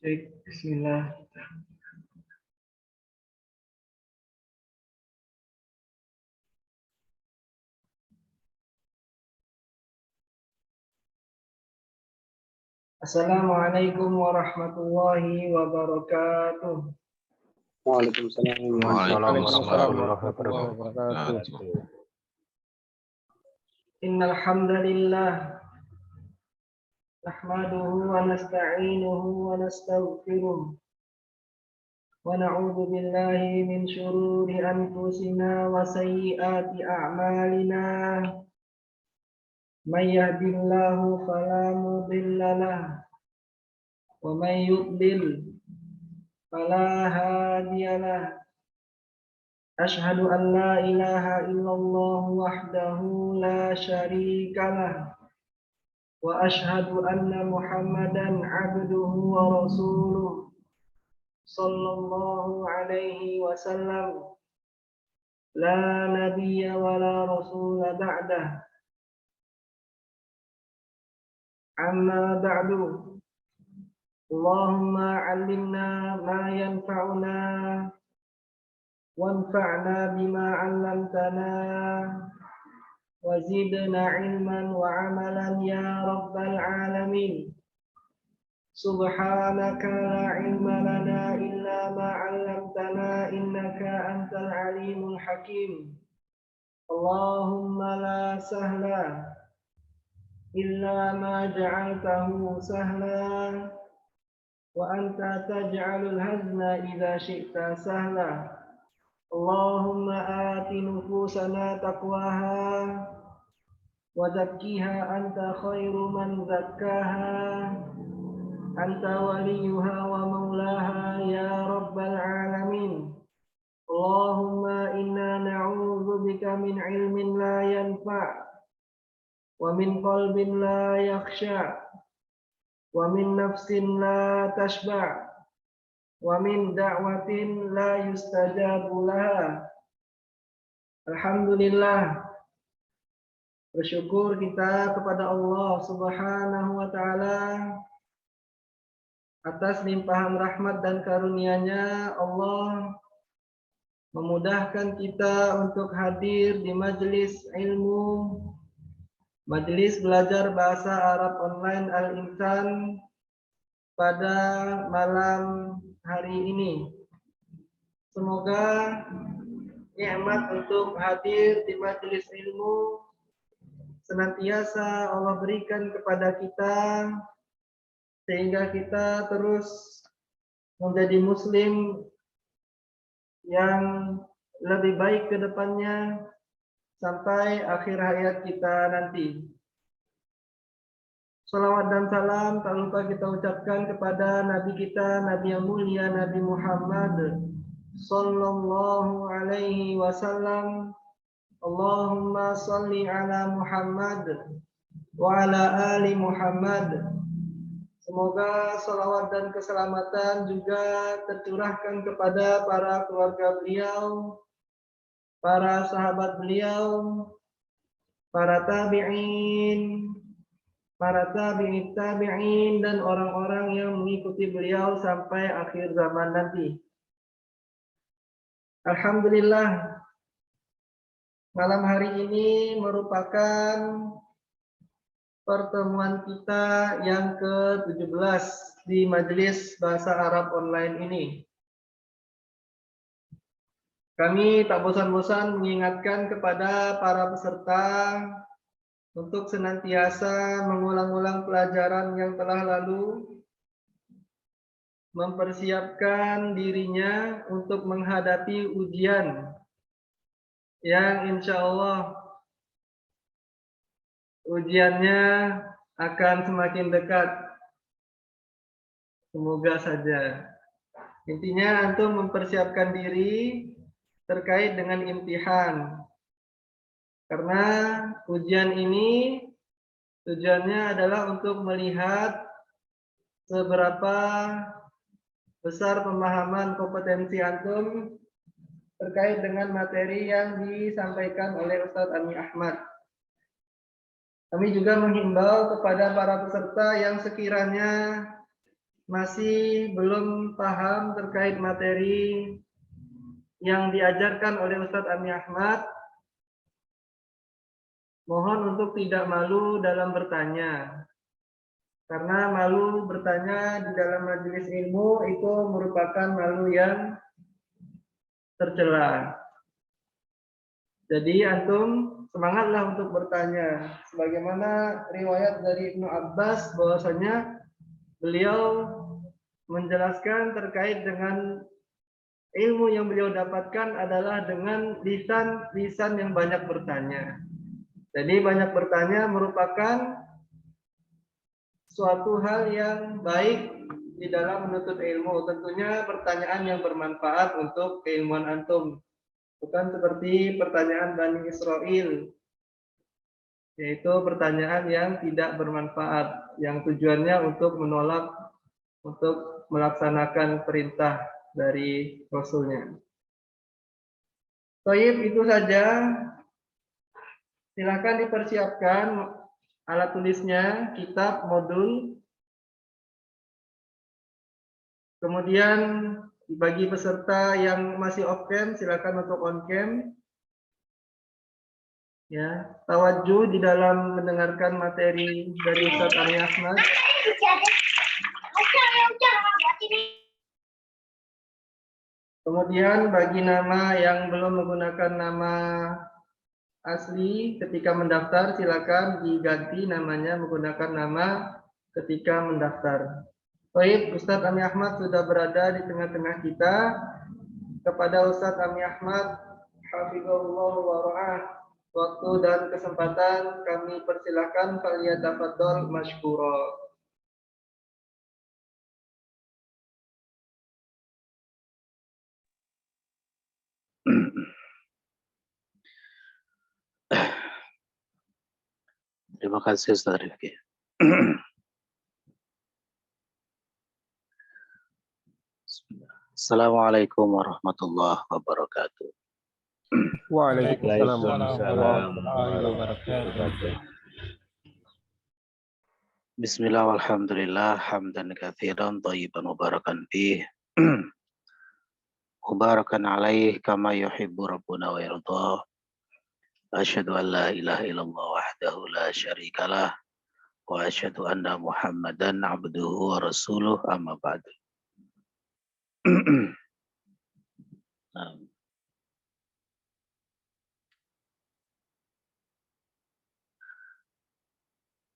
Baik, bismillah. Assalamualaikum warahmatullahi wabarakatuh. Waalaikumsalam warahmatullahi wabarakatuh. Innal hamdalillah nahmaduhu wa nasta'inuhu wa nastaghfiruh wa na'udzu billahi min shururi anfusina wa sayyiati a'malina. May yahdihillahu fala mudilla lahu wa may yudlil fala hadiya lahu. Ashhadu an la ilaha illallah wahdahu la syarika lahu wa ashhadu anna Muhammadan abduhu wa rasuluh sallallahu alaihi wasallam la nabiyya wa la rasula ba'dah. Amma ba'du. Allahumma 'allimna ma yanfa'una wanfa'na bima 'allamtana wa zidna 'ilman wa 'amalan ya rabbal 'alamin. Subhanaka la 'ilma lana illa ma 'allamtana innaka antal 'alimul hakim. Allahumma la sahla illa ma ja'altahu sahla wa anta taj'alul hazna idza syi'ta sahla. Allahumma ati nufusana taqwaha wa zakkiha anta khairu man zakkaha anta waliyuha wa maulaha ya rabbal alamin. Allahumma inna na'udzu bika min ilmin la yanfa' wa min qalbin la yakhsha wa min nafsin la tashba' wa min da'watin la yustajabu laha. Alhamdulillah, bersyukur kita kepada Allah Subhanahu wa taala atas limpahan rahmat dan karunia-Nya. Allah memudahkan kita untuk hadir di majelis ilmu, majelis belajar bahasa Arab online Al-Insan pada malam hari ini. Semoga nikmat untuk hadir di majelis ilmu senantiasa Allah berikan kepada kita sehingga kita terus menjadi muslim yang lebih baik ke depannya sampai akhir hayat kita nanti. Salawat dan salam tak lupa kita ucapkan kepada Nabi kita, Nabi yang mulia, Nabi Muhammad sallallahu alaihi wasallam. Allahumma salli ala Muhammad wa ala ali Muhammad. Semoga salawat dan keselamatan juga tercurahkan kepada para keluarga beliau, para sahabat beliau, para tabi'in, para tabi'in dan orang-orang yang mengikuti beliau sampai akhir zaman nanti. Alhamdulillah, malam hari ini merupakan pertemuan kita yang ke-17 di majelis bahasa Arab online ini. Kami tak bosan-bosan mengingatkan kepada para peserta untuk senantiasa mengulang-ulang pelajaran yang telah lalu, mempersiapkan dirinya untuk menghadapi ujian yang insya Allah ujiannya akan semakin dekat. Semoga saja. Intinya antum mempersiapkan diri terkait dengan imtihan. Karena ujian ini tujuannya adalah untuk melihat seberapa besar pemahaman kompetensi antum terkait dengan materi yang disampaikan oleh Ustadz Ami Ahmad. Kami juga menghimbau kepada para peserta yang sekiranya masih belum paham terkait materi yang diajarkan oleh Ustadz Ami Ahmad, mohon untuk tidak malu dalam bertanya. Karena malu bertanya di dalam majelis ilmu itu merupakan malu yang tercela. Jadi antum semangatlah untuk bertanya. Sebagaimana riwayat dari Ibnu Abbas bahwasanya beliau menjelaskan terkait dengan ilmu yang beliau dapatkan adalah dengan lisan yang banyak bertanya. Jadi banyak bertanya merupakan suatu hal yang baik di dalam menuntut ilmu. Tentunya pertanyaan yang bermanfaat untuk keilmuan antum. Bukan seperti pertanyaan Bani Israel, yaitu pertanyaan yang tidak bermanfaat, yang tujuannya untuk menolak, untuk melaksanakan perintah dari Rasulnya. Baik, itu saja. Silakan dipersiapkan alat tulisnya, kitab, modul. Kemudian bagi peserta yang masih off cam, silakan untuk on cam. Ya, tawajuh di dalam mendengarkan materi dari Ustaz Ami Ahmad. Kemudian bagi nama yang belum menggunakan nama asli ketika mendaftar, silakan diganti namanya menggunakan nama ketika mendaftar. Baik, Ustadz Ami Ahmad sudah berada di tengah-tengah kita. Kepada Ustadz Ami Ahmad, hafizahullah wa ra'ah, waktu dan kesempatan kami persilakan, faliyatafadhol masykura. Terima kasih Ustaz Rifki. Assalamualaikum warahmatullahi wabarakatuh. Waalaikumsalam warahmatullahi wabarakatuh. Bismillah walhamdulillah hamdan katsiran thayyiban mubarakan fih. Mubarakan alaih kama yuhibbu rabbuna wa yardah. Asyhadu an la ilaha illallah wahdahu la syarikalah wa asyhadu anna Muhammadan abduhu wa rasuluh amma ba'du.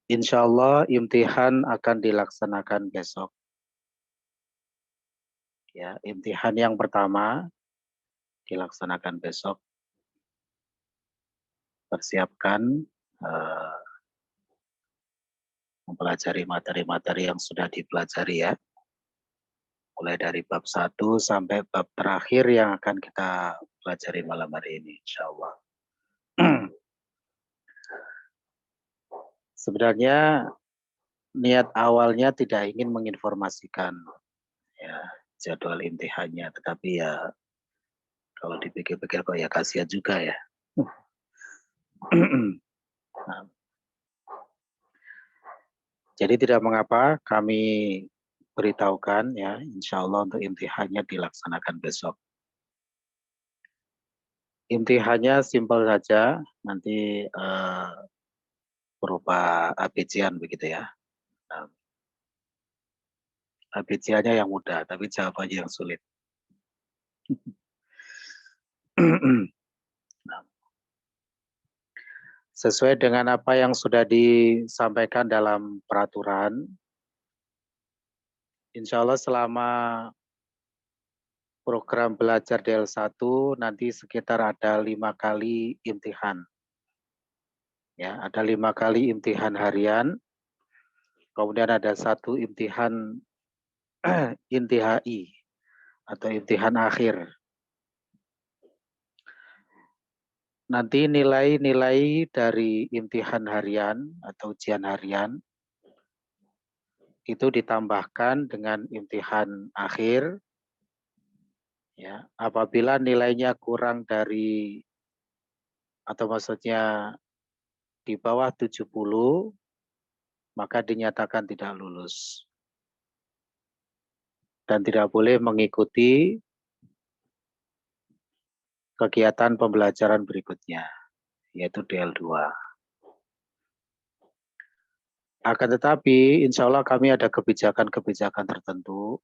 Insya Allah imtihan akan dilaksanakan besok. Ya, imtihan yang pertama dilaksanakan besok. Persiapkan mempelajari materi-materi yang sudah dipelajari ya. Mulai dari bab 1 sampai bab terakhir yang akan kita pelajari malam hari ini, insya Allah. Sebenarnya niat awalnya tidak ingin menginformasikan ya jadwal imtihannya, tetapi ya kalau dipikir-pikir kok ya kasihan juga ya. Nah, jadi tidak mengapa kami beritahukan ya, insya Allah untuk imtihannya dilaksanakan besok. Imtihannya simpel saja, nanti berupa ABC-an begitu ya. Nah, ABC-nya yang mudah, tapi jawabannya yang sulit. Nah, sesuai dengan apa yang sudah disampaikan dalam peraturan, insya Allah selama program belajar DL1 nanti sekitar ada 5 kali imtihan. Ya, ada 5 kali imtihan harian, kemudian ada 1 imtihan intihai atau imtihan akhir. Nanti nilai-nilai dari imtihan harian atau ujian harian itu ditambahkan dengan imtihan akhir. Ya, apabila nilainya kurang dari atau maksudnya di bawah 70, maka dinyatakan tidak lulus. dan tidak boleh mengikuti kegiatan pembelajaran berikutnya, yaitu DL2. Akan tetapi, insya Allah kami ada kebijakan-kebijakan tertentu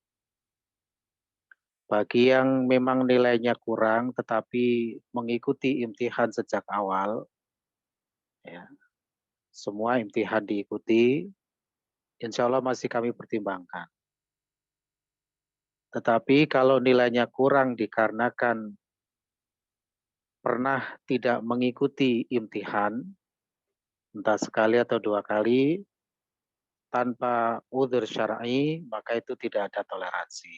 bagi yang memang nilainya kurang tetapi mengikuti imtihan sejak awal, ya, semua imtihan diikuti, insya Allah masih kami pertimbangkan. Tetapi kalau nilainya kurang dikarenakan pernah tidak mengikuti imtihan, entah sekali atau 2 kali, tanpa udzur syar'i, maka itu tidak ada toleransi.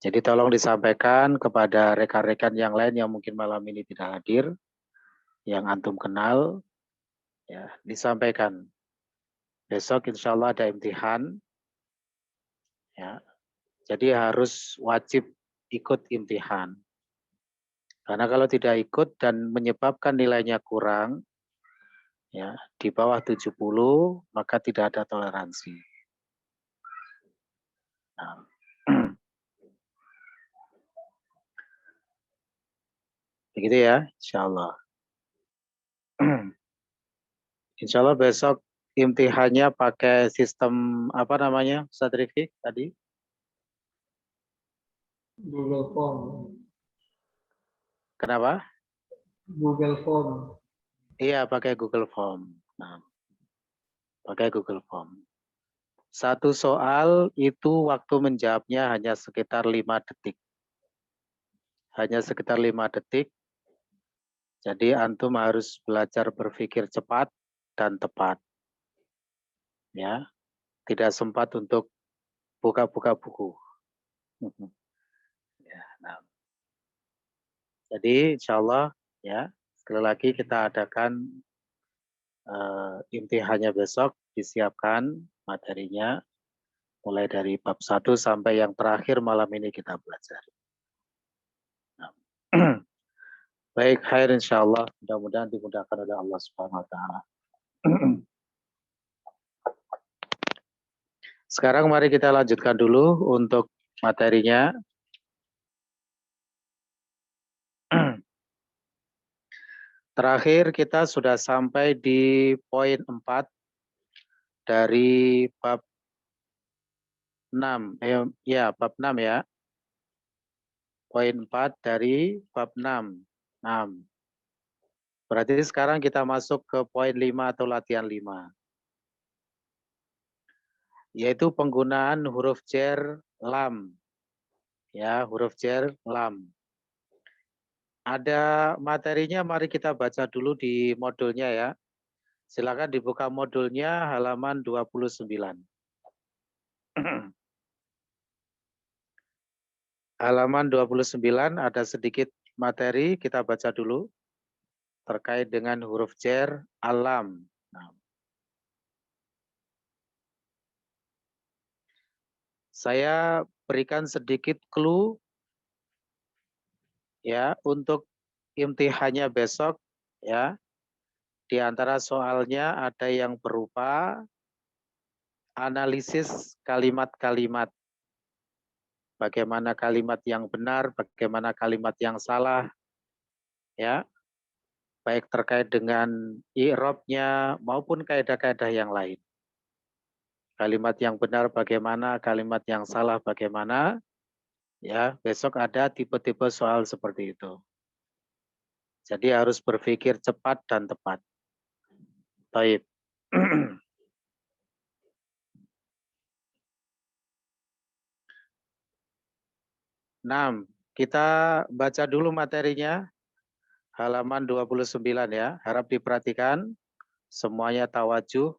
Jadi tolong disampaikan kepada rekan-rekan yang lain yang mungkin malam ini tidak hadir, yang antum kenal, ya, disampaikan. Besok insya Allah ada imtihan, ya, jadi harus wajib ikut imtihan. Karena kalau tidak ikut dan menyebabkan nilainya kurang, ya, di bawah 70, maka tidak ada toleransi. Nah, begitu ya, insya Allah. Insya Allah besok imtihannya pakai sistem apa namanya, Ustaz Rifki tadi? Google Form. Kenapa? Google Form. Iya, pakai Google Form. Nah, pakai Google Form. Satu soal itu waktu menjawabnya hanya sekitar 5 detik. Hanya sekitar 5 detik. Jadi antum harus belajar berpikir cepat dan tepat. Ya, tidak sempat untuk buka-buka buku. Ya, nah. Jadi insya Allah ya, sekali lagi kita adakan imtihannya besok, disiapkan materinya mulai dari bab 1 sampai yang terakhir malam ini kita belajar. Nah. Baik, khair insya Allah, mudah-mudahan dimudahkan oleh Allah Subhanahu wa taala. Sekarang mari kita lanjutkan dulu untuk materinya. Terakhir kita sudah sampai di poin 4 dari bab 6. Ya, bab 6 ya. Poin 4 dari bab 6. 6. Berarti sekarang kita masuk ke poin 5 atau latihan 5. Yaitu penggunaan huruf jar lam. Ya, huruf jar lam. Ada materinya, mari kita baca dulu di modulnya ya. Silakan dibuka modulnya halaman 29. Halaman 29 ada sedikit materi, kita baca dulu terkait dengan huruf jar alam. Nah. Saya berikan sedikit clue ya untuk imtihannya besok ya. Di antara soalnya ada yang berupa analisis kalimat-kalimat. Bagaimana kalimat yang benar, bagaimana kalimat yang salah. Ya. Baik terkait dengan i'rabnya maupun kaidah-kaidah yang lain. Kalimat yang benar bagaimana, kalimat yang salah bagaimana. Ya, besok ada tipe-tipe soal seperti itu. Jadi harus berpikir cepat dan tepat. Baik. 6. Kita baca dulu materinya. Halaman 29 ya. Harap diperhatikan. Semuanya tawajuh.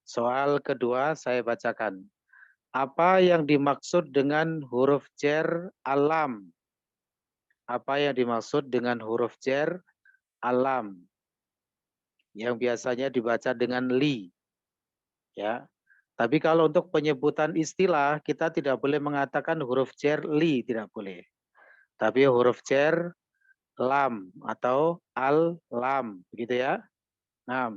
Soal kedua saya bacakan. Apa yang dimaksud dengan huruf jar alam? Apa yang dimaksud dengan huruf jar alam? Yang biasanya dibaca dengan li. Ya. Tapi kalau untuk penyebutan istilah, kita tidak boleh mengatakan huruf jar li, tidak boleh. Tapi huruf jar lam atau al lam, begitu ya. Nah,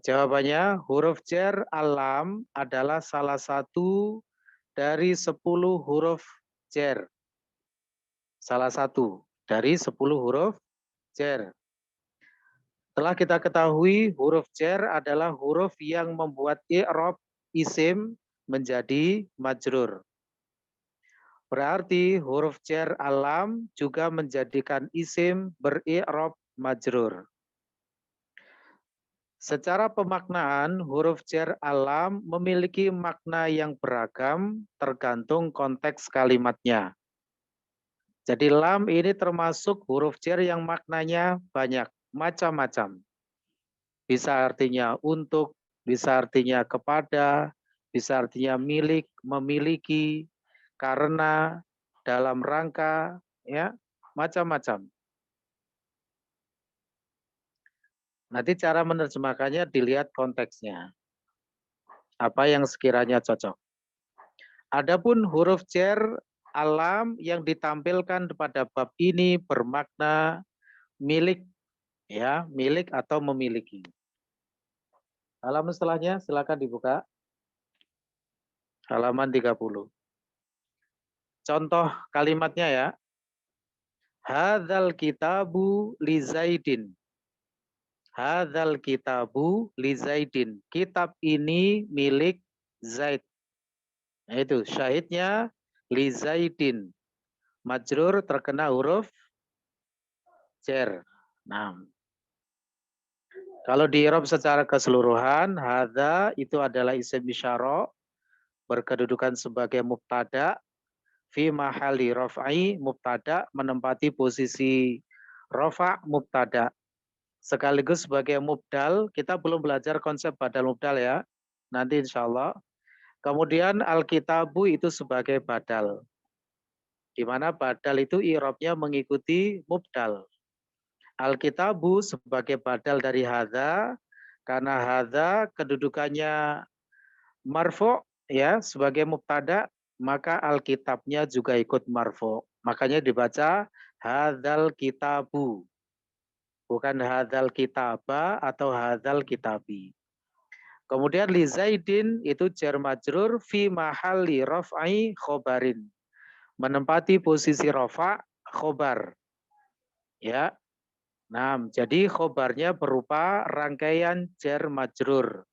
Jawabannya huruf jar alam adalah salah satu dari 10 huruf jar. Salah satu dari 10 huruf jar. Telah kita ketahui huruf jar adalah huruf yang membuat i'rab isim menjadi majrur. Berarti huruf jar alam juga menjadikan isim beri'rab majrur. Secara pemaknaan, huruf jar alam memiliki makna yang beragam tergantung konteks kalimatnya. Jadi lam ini termasuk huruf jar yang maknanya banyak, macam-macam. Bisa artinya untuk, bisa artinya kepada, bisa artinya milik, memiliki, karena, dalam rangka, ya, macam-macam. Nanti cara menerjemahkannya dilihat konteksnya. Apa yang sekiranya cocok. Adapun huruf jar alam yang ditampilkan pada bab ini bermakna milik, ya, milik atau memiliki. Halaman setelahnya silakan dibuka. Halaman 30. Contoh kalimatnya ya. Hadzal kitabu li Zaidin. Hadzal kitabu li Zaidin. Kitab ini milik Zaid. Nah, itu syahidnya li Zaidin. Majrur terkena huruf jar. Nah, kalau di i'rab secara keseluruhan, hadza itu adalah isim isyara berkedudukan sebagai mubtada fi mahalli raf'i mubtada menempati posisi rafa' mubtada sekaligus sebagai mubdal. Kita belum belajar konsep badal mubdal ya, nanti insya Allah. Kemudian alkitabu itu sebagai badal, di mana badal itu i'rabnya mengikuti mubdal. Alkitabu sebagai badal dari hadza, karena hadza kedudukannya marfu' ya sebagai mubtada, maka alkitabnya juga ikut marfu'. Makanya dibaca hadzal kitabu. Bukan hadzal kitaba atau hadzal kitabi. Kemudian li Zaidin itu jar majrur fi mahalli raf'i khobarin. Menempati posisi rafa' khobar. Ya. Nah, jadi khobarnya berupa rangkaian jar majrur.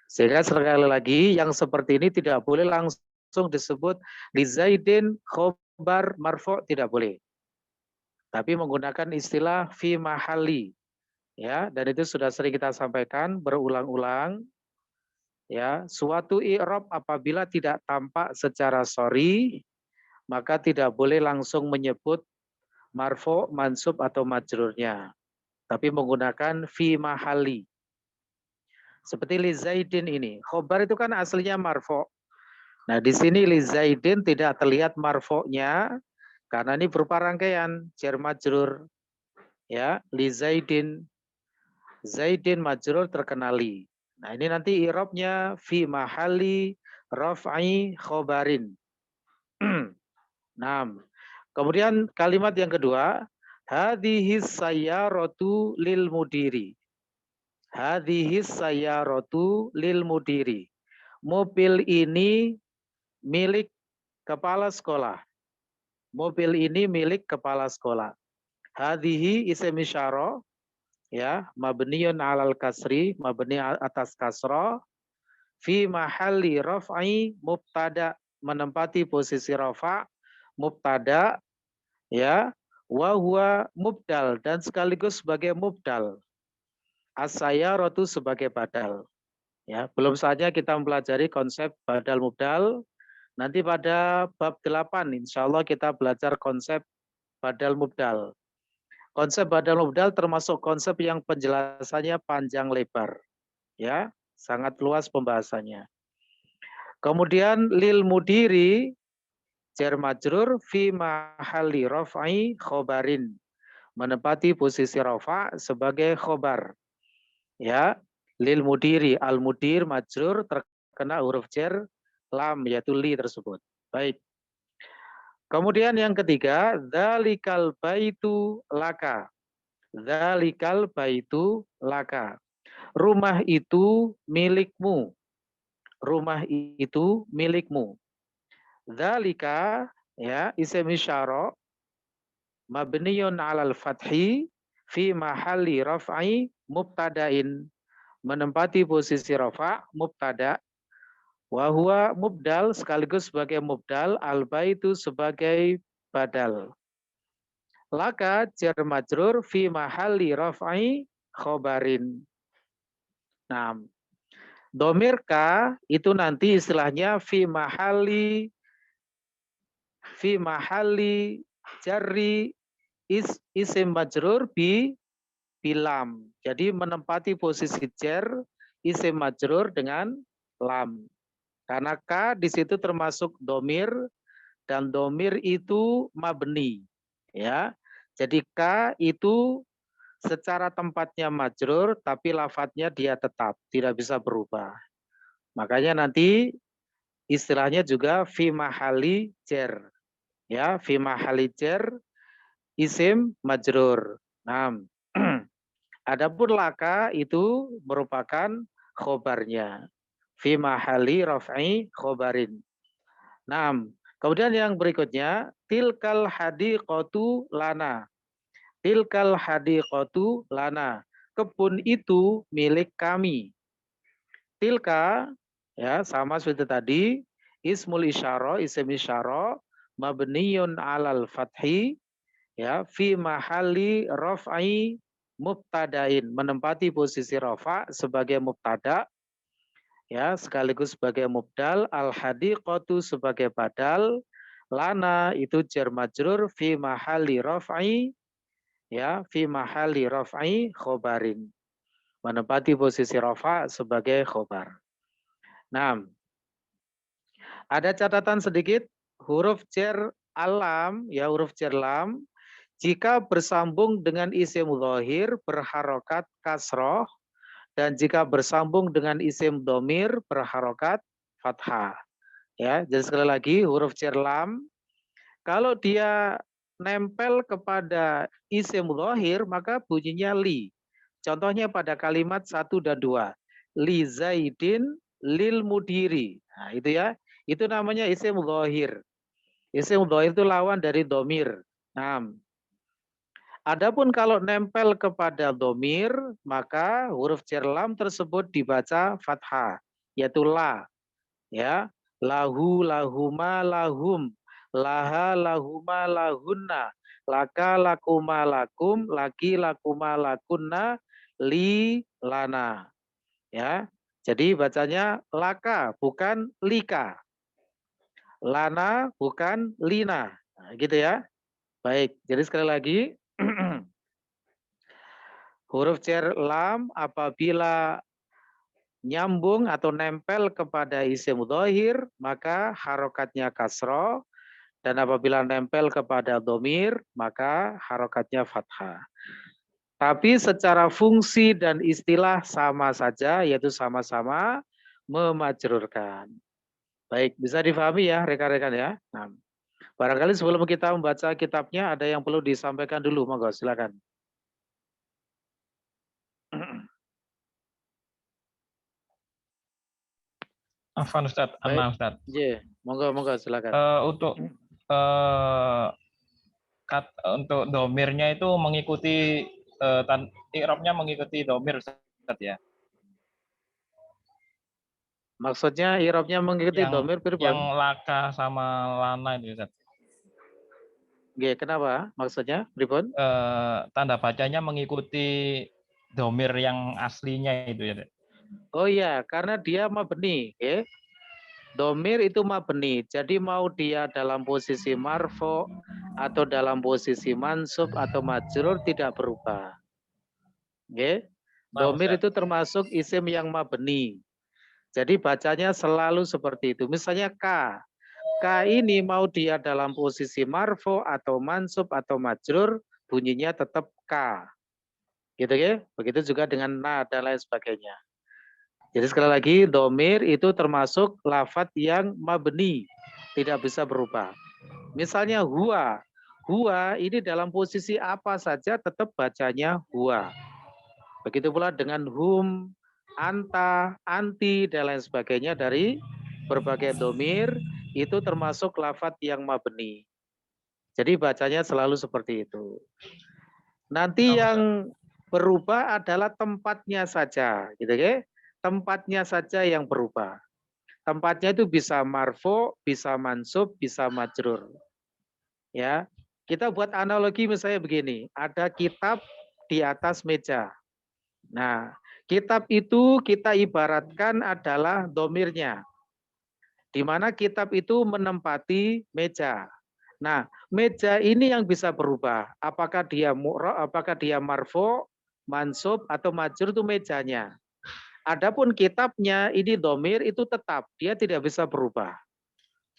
Sehingga sekali lagi yang seperti ini tidak boleh langsung disebut li Zaidin khobar marfu', tidak boleh. Tapi menggunakan istilah fi mahalli. Ya, dan itu sudah sering kita sampaikan berulang-ulang. Ya, suatu i'rab apabila tidak tampak secara sori, maka tidak boleh langsung menyebut marfu', mansub atau majrurnya. Tapi menggunakan fi mahalli. Seperti li Zaidin ini. Khobar itu kan aslinya marfu'. Nah, di sini li Zaidin tidak terlihat marfu'nya karena ini berupa rangkaian jar majrur. Ya, li Zaidin. Zaidin majrur terkenali. Nah, ini nanti i'rabnya fi mahalli raf'i khobarin. Nah, kemudian kalimat yang kedua, hadhihi sayyaratu lil mudiri. Hadhihi sayyaratu lil mudiri. Mobil ini milik kepala sekolah. Mobil ini milik kepala sekolah. Hadhihi isim isyara, ya, mabniun alal kasri, mabni atas kasra, fi mahalli raf'i mubtada, menempati posisi rafa' mubtada, ya, wa huwa mubdal, dan sekaligus sebagai mubdal. As-sayyaratu sebagai badal. Ya, belum saja kita mempelajari konsep badal mubdal. Nanti pada bab 8 insya Allah kita belajar konsep badal mubdal. Konsep badal mubdal termasuk konsep yang penjelasannya panjang lebar. Ya, sangat luas pembahasannya. Kemudian lil mudiri jar majrur fi mahalli raf'i khobarin. Menempati posisi rafa' sebagai khobar. Ya, lil mudiri, al mudir majrur terkena huruf jar lam yaitu li tersebut. Baik. Kemudian yang ketiga, dzalikal baitu laka. Dzalikal baitu laka. Rumah itu milikmu. Rumah itu milikmu. Dzalika ya isim isyara mabniyun 'alal fathi fi mahalli raf'i mubtada'in. Menempati posisi rafa' mubtada' wa huwa mubdal sekaligus sebagai mubdal, al baitu sebagai badal. Laka jar majrur fi mahalli raf'i khobarin. Nah, domir ka itu nanti istilahnya fi mahalli jarri isim majrur bilam. Jadi menempati posisi jar isim majrur dengan lam. Karena ka di situ termasuk domir dan domir itu mabni. Ya, jadi ka itu secara tempatnya majrur, tapi lafadznya dia tetap, tidak bisa berubah. Makanya nanti istilahnya juga fi mahali jar. Ya, fi mahali jar isim majrur. Nah, adapun laka itu merupakan khobarnya. Fi mahali raf'i khobarin. Nah, kemudian yang berikutnya, tilkal hadiqatu lana. Tilkal hadiqatu lana. Kebun itu milik kami. Tilka ya sama seperti tadi, ismul isyara, isim isyara mabniyun 'alal fathi ya fi mahalli raf'i mubtadain, menempati posisi rafa sebagai mubtada ya sekaligus sebagai mubdal, al hadiqatu sebagai badal, lana itu jar majrur fi mahalli raf'i ya fi mahalli raf'i khobarin, menempati posisi rafa sebagai khobar. Nah, ada catatan sedikit, huruf jar alam ya huruf jar lam jika bersambung dengan isim dhahir berharokat kasroh, dan jika bersambung dengan isim domir berharokat fathah. Ya, jadi sekali lagi huruf jar lam kalau dia nempel kepada isim dhahir maka bunyinya li. Contohnya pada kalimat 1 dan 2. Li zaidin lil mudiri. Nah, itu ya. Itu namanya isim dhahir. Isim dhahir itu lawan dari domir. Nah, adapun kalau nempel kepada domir, maka huruf jar lam tersebut dibaca fathah, yaitu la. Ya, lahu, lahuma, lahum, laha, lahuma, lahunna, laka, lakuma, lakum, laki, lakuma, lakunna, li, lana. Ya, jadi bacanya laka bukan lika, lana bukan lina. Nah, gitu ya. Baik, jadi sekali lagi huruf jar lam apabila nyambung atau nempel kepada isim dhahir maka harokatnya kasroh, dan apabila nempel kepada domir maka harokatnya fathah. Tapi secara fungsi dan istilah sama saja, yaitu sama-sama memajrurkan. Baik, bisa difahami ya rekan-rekan ya. Nah, barangkali sebelum kita membaca kitabnya ada yang perlu disampaikan dulu, monggo silakan. Afwan Ustaz, Ana Ustaz. Iya, monggo silakan. Untuk domirnya itu mengikuti i'rabnya mengikuti domir Ustaz ya. Maksudnya i'rabnya mengikuti domir Yang laka sama lana itu Ustaz. Oke, kenapa? Maksudnya pripun? Tanda bacanya mengikuti domir yang aslinya itu ya. Oh iya, karena dia mabni, ya. Domir itu mabni, jadi mau dia dalam posisi marfo atau dalam posisi mansub atau majrur tidak berubah. Oke. Domir itu termasuk isim yang mabni. Jadi bacanya selalu seperti itu. Misalnya K. K ini mau dia dalam posisi marfo atau mansub atau majrur, bunyinya tetap K. Gitu ya. Begitu juga dengan na dan lain sebagainya. Jadi sekali lagi domir itu termasuk lafadz yang mabni, tidak bisa berubah. Misalnya huwa. Huwa ini dalam posisi apa saja tetap bacanya huwa. Begitu pula dengan hum, anta, anti, dan lain sebagainya dari berbagai domir, itu termasuk lafadz yang mabni. Jadi bacanya selalu seperti itu. Nanti yang berubah adalah tempatnya saja, gitu ya. Tempatnya saja yang berubah. Tempatnya itu bisa marfu, bisa mansub, bisa majrur. Ya. Kita buat analogi misalnya begini, ada kitab di atas meja. Nah, kitab itu kita ibaratkan adalah domirnya, di mana kitab itu menempati meja. Nah, meja ini yang bisa berubah. Apakah dia marfu, mansub, atau majrur itu mejanya. Adapun kitabnya ini domir itu tetap, dia tidak bisa berubah.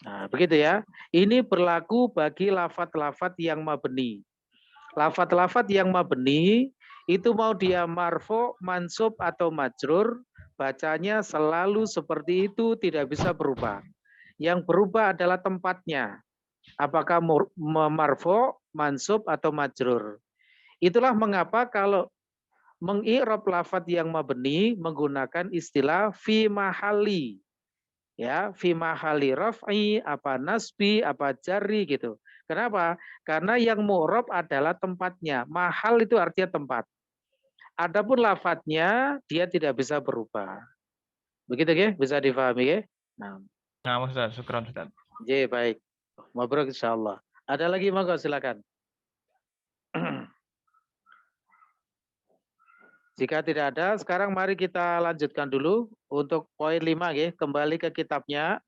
Nah, begitu ya. Ini berlaku bagi lafadz-lafadz yang mabni. Lafadz-lafadz yang mabni itu mau dia marfu, mansub, atau majrur, bacanya selalu seperti itu, tidak bisa berubah. Yang berubah adalah tempatnya. Apakah marfu, mansub, atau majrur. Itulah mengapa kalau mengi'rab lafadz yang mabni menggunakan istilah fi mahali. Ya, fi mahali raf'i, apa nasbi, apa jarri gitu. Kenapa? Karena yang mu'rab adalah tempatnya. Mahal itu artinya tempat. Adapun lafadznya dia tidak bisa berubah. Begitu ya? Bisa difahami ya? Nah, Ustaz, syukran Ustaz. ya baik. Mabruk insyaallah. Ada lagi monggo silakan. Jika tidak ada, sekarang mari kita lanjutkan dulu untuk poin 5 ya. Kembali ke kitabnya.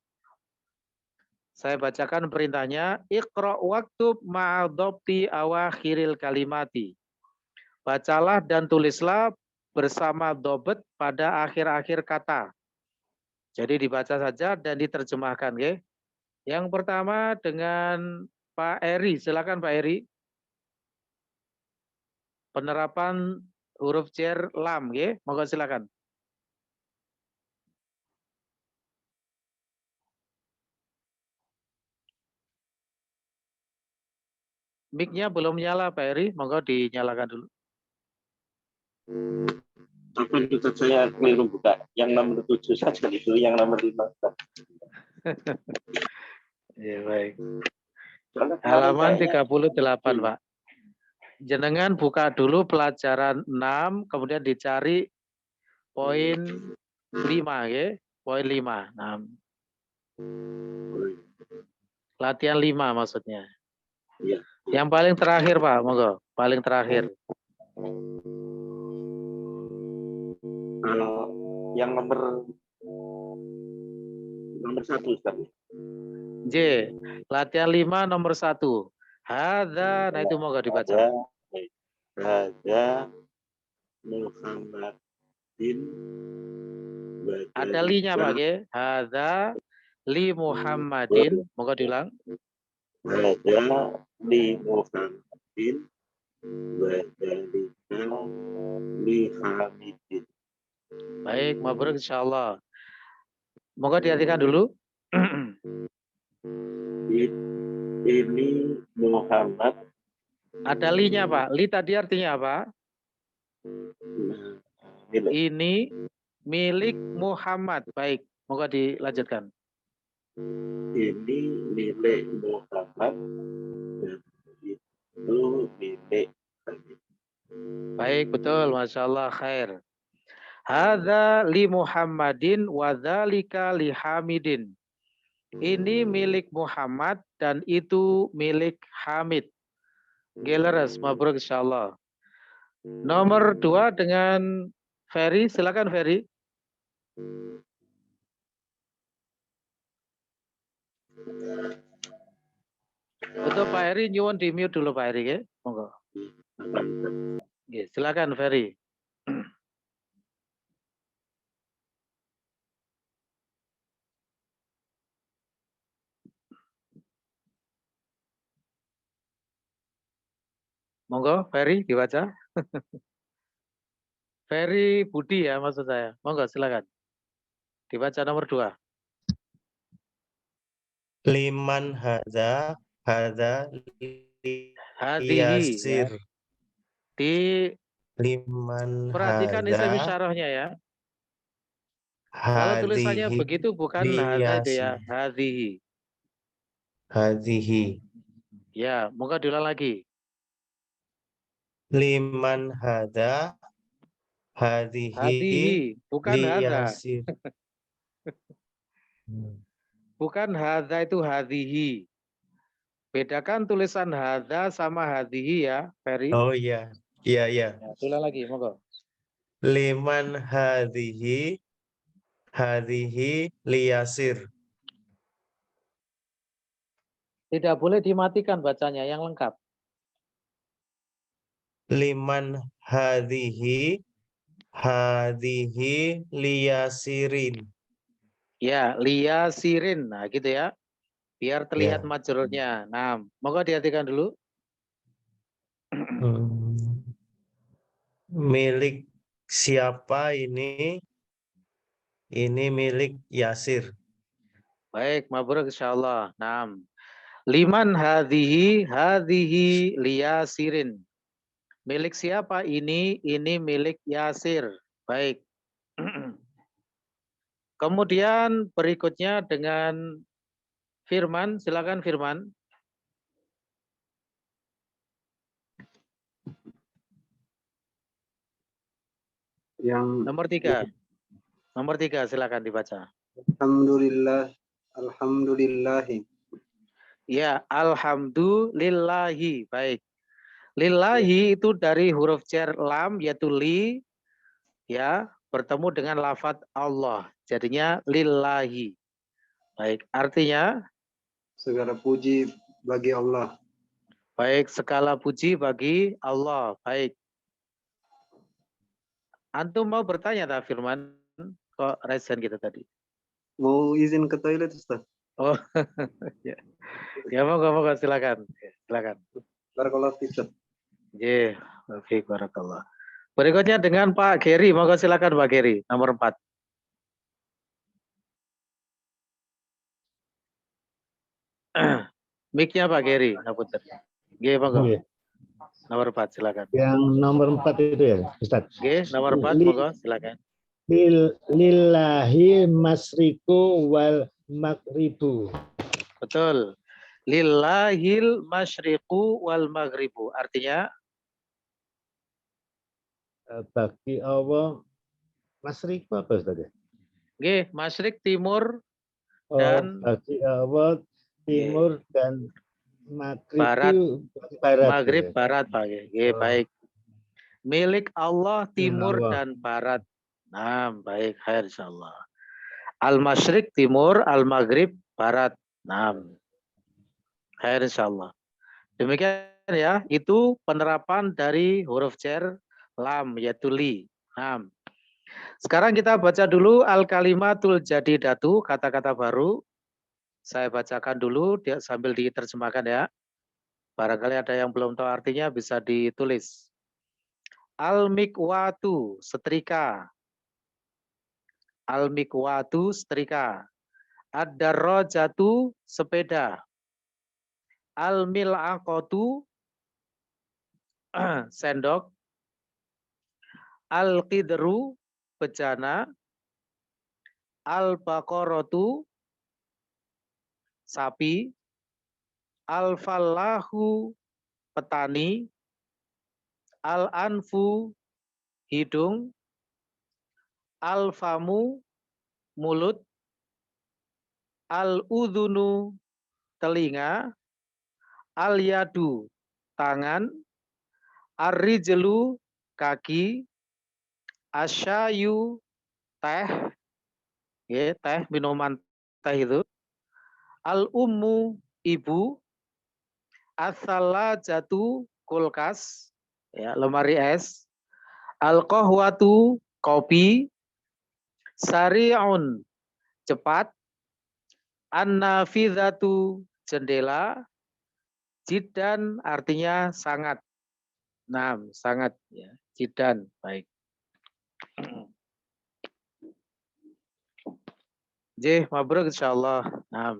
Saya bacakan perintahnya. Iqra waktub ma'adobti awakhiril kalimati. Bacalah dan tulislah bersama dobet pada akhir-akhir kata. Jadi dibaca saja dan diterjemahkan. Ya. Yang pertama dengan Pak Eri. Silakan Pak Eri. Penerapan huruf jar lam. Ya. Monggo silakan. Mic-nya belum nyala Pak Eri. Monggo dinyalakan dulu. Apa itu saya keliru buka? Yang nomor 7 saja itu, yang nomor 5. Ya baik. Halaman 38 Pak. Jenengan buka dulu pelajaran 6, kemudian dicari poin 5 ya. Poin 5. Nah. Latihan 5 maksudnya. Ya. Yang paling terakhir Pak, monggo. Paling terakhir. Yang nomor 1 Ustaz. J. Latihan 5 nomor 1. Hadza, nah itu monggo dibaca. Hadza Muhammadin. Ada li-nya Pak ya. Hadza li Muhammadin. Monggo diulang. Hadza li Muhammadin wa dzalika li Hamidin. Baik, mabrur insyaallah. Monggo diartikan dulu. Ini Muhammad. Ada li-nya Pak. Li tadi artinya apa? Ini milik Muhammad. Baik, monggo dilanjutkan. Ini milik Muhammad dan itu milik kami. Baik, betul. Masya Allah, khair. Hadza li Muhammadin wa dzalika li Hamidin. Ini milik Muhammad dan itu milik Hamid. Geleres, mabruk insyaallah. Nomor 2 dengan Ferry, silakan Ferry. Untuk Pak Heri nyuwun di mute dulu Pak Heri ya. Monggo. Silakan Ferry. Monggo Ferry dibaca. Ferry Budi ya maksud saya. Monggo silakan. Dibaca nomor 2. Liman hadza Hadihi. Yasir. Ya. Di Liman perhatikan isim hadza isyarahnya ya. Kalau tulisannya Hadhihi begitu bukan hadza itu ya, liyasir. hadhihi. Hadhihi Ya, moga diulang lagi. liman hadza. Hadhihi Hadhihi, bukan hadza. liyasir. Bukan hadza itu hadhihi. Bedakan tulisan hadza sama hadhihi ya, Ferry. Oh iya, iya iya. Ya, ulang lagi, moga. Liman hadhihi liyasir. Tidak boleh dimatikan bacanya yang lengkap. Liman hadhihi liyasirin. Ya, liyasirin. Nah, gitu ya. Biar terlihat Ya. majrurnya. Nah, moga diartikan dulu. Milik siapa ini? Ini milik Yasir. Baik, mabrur insyaallah. Nah, liman hadhihi liyasirin. Milik siapa ini? Ini milik Yasir. Baik. Kemudian berikutnya dengan Firman, silakan Firman. Yang Nomor tiga, silakan dibaca. alhamdulillahi. Ya, alhamdulillahi. Baik. Lillahi itu dari huruf jar lam yaitu li, ya, bertemu dengan lafadz Allah. Jadinya lillahi. Baik, artinya Segala puji bagi Allah. baik, segala puji bagi Allah. Baik. Antum mau bertanya tak Firman? Kok resen kita tadi? Mau izin ke toilet, Ustaz? Oh, ya. Ya, moga silakan. Silakan. Barakallahu fiik, Ustaz. Ye, baik, barakallah. Berikutnya dengan Pak Geri, moga silakan Pak Geri, nomor 4. Mic-nya Pak Geri, ngapunten. Nggih, monggo. Nomor 4, silakan. Yang nomor 4 itu ya, Ustaz. Nggih, nomor 4, monggo, silakan. Lillahi masriku wal maghribu. Betul. Lillahil masyriqu wal maghribu. Artinya Bagi Allah masriku apa Ustaz? nggih, masyrik timur Oh, dan bagi Allah timur dan maghrib barat. itu barat. Maghrib Ya. barat, Pak. Nggih, baik. Milik Allah timur Allah. dan barat. Nah, baik, khair insyaallah. Al-Masyriq timur, Al-Maghrib barat. Nah, khair insyaallah. Demikian ya, itu penerapan dari huruf jar lam yaitu li. Nah, sekarang kita baca dulu al-kalimatul jadidatu, kata-kata baru. Saya bacakan dulu sambil diterjemahkan ya. Barangkali ada yang belum tahu artinya bisa ditulis. Al-mikwatu, setrika. Al-mikwatu, setrika. Ad-darrajatu, sepeda. Al-mil'aqatu, sendok. Al-qidru, bejana. Al-baqaratu, sapi. Al-fallahu, petani. Al-anfu, hidung. Al-famu, mulut. Al-udhunu, telinga. Al-yadu, tangan. Ar-rijlu, kaki. Asyayu, teh. Ya, teh, minuman teh itu. Al-ummu, ibu. As-salajatu, kulkas. Ya, lemari es. Al-qahwatu, kopi. Sari'un, cepat. An-nafidhatu, jendela. Jidan artinya sangat. Nah, sangat ya. Jidan, baik. Jih, mabruk insyaallah. Nah,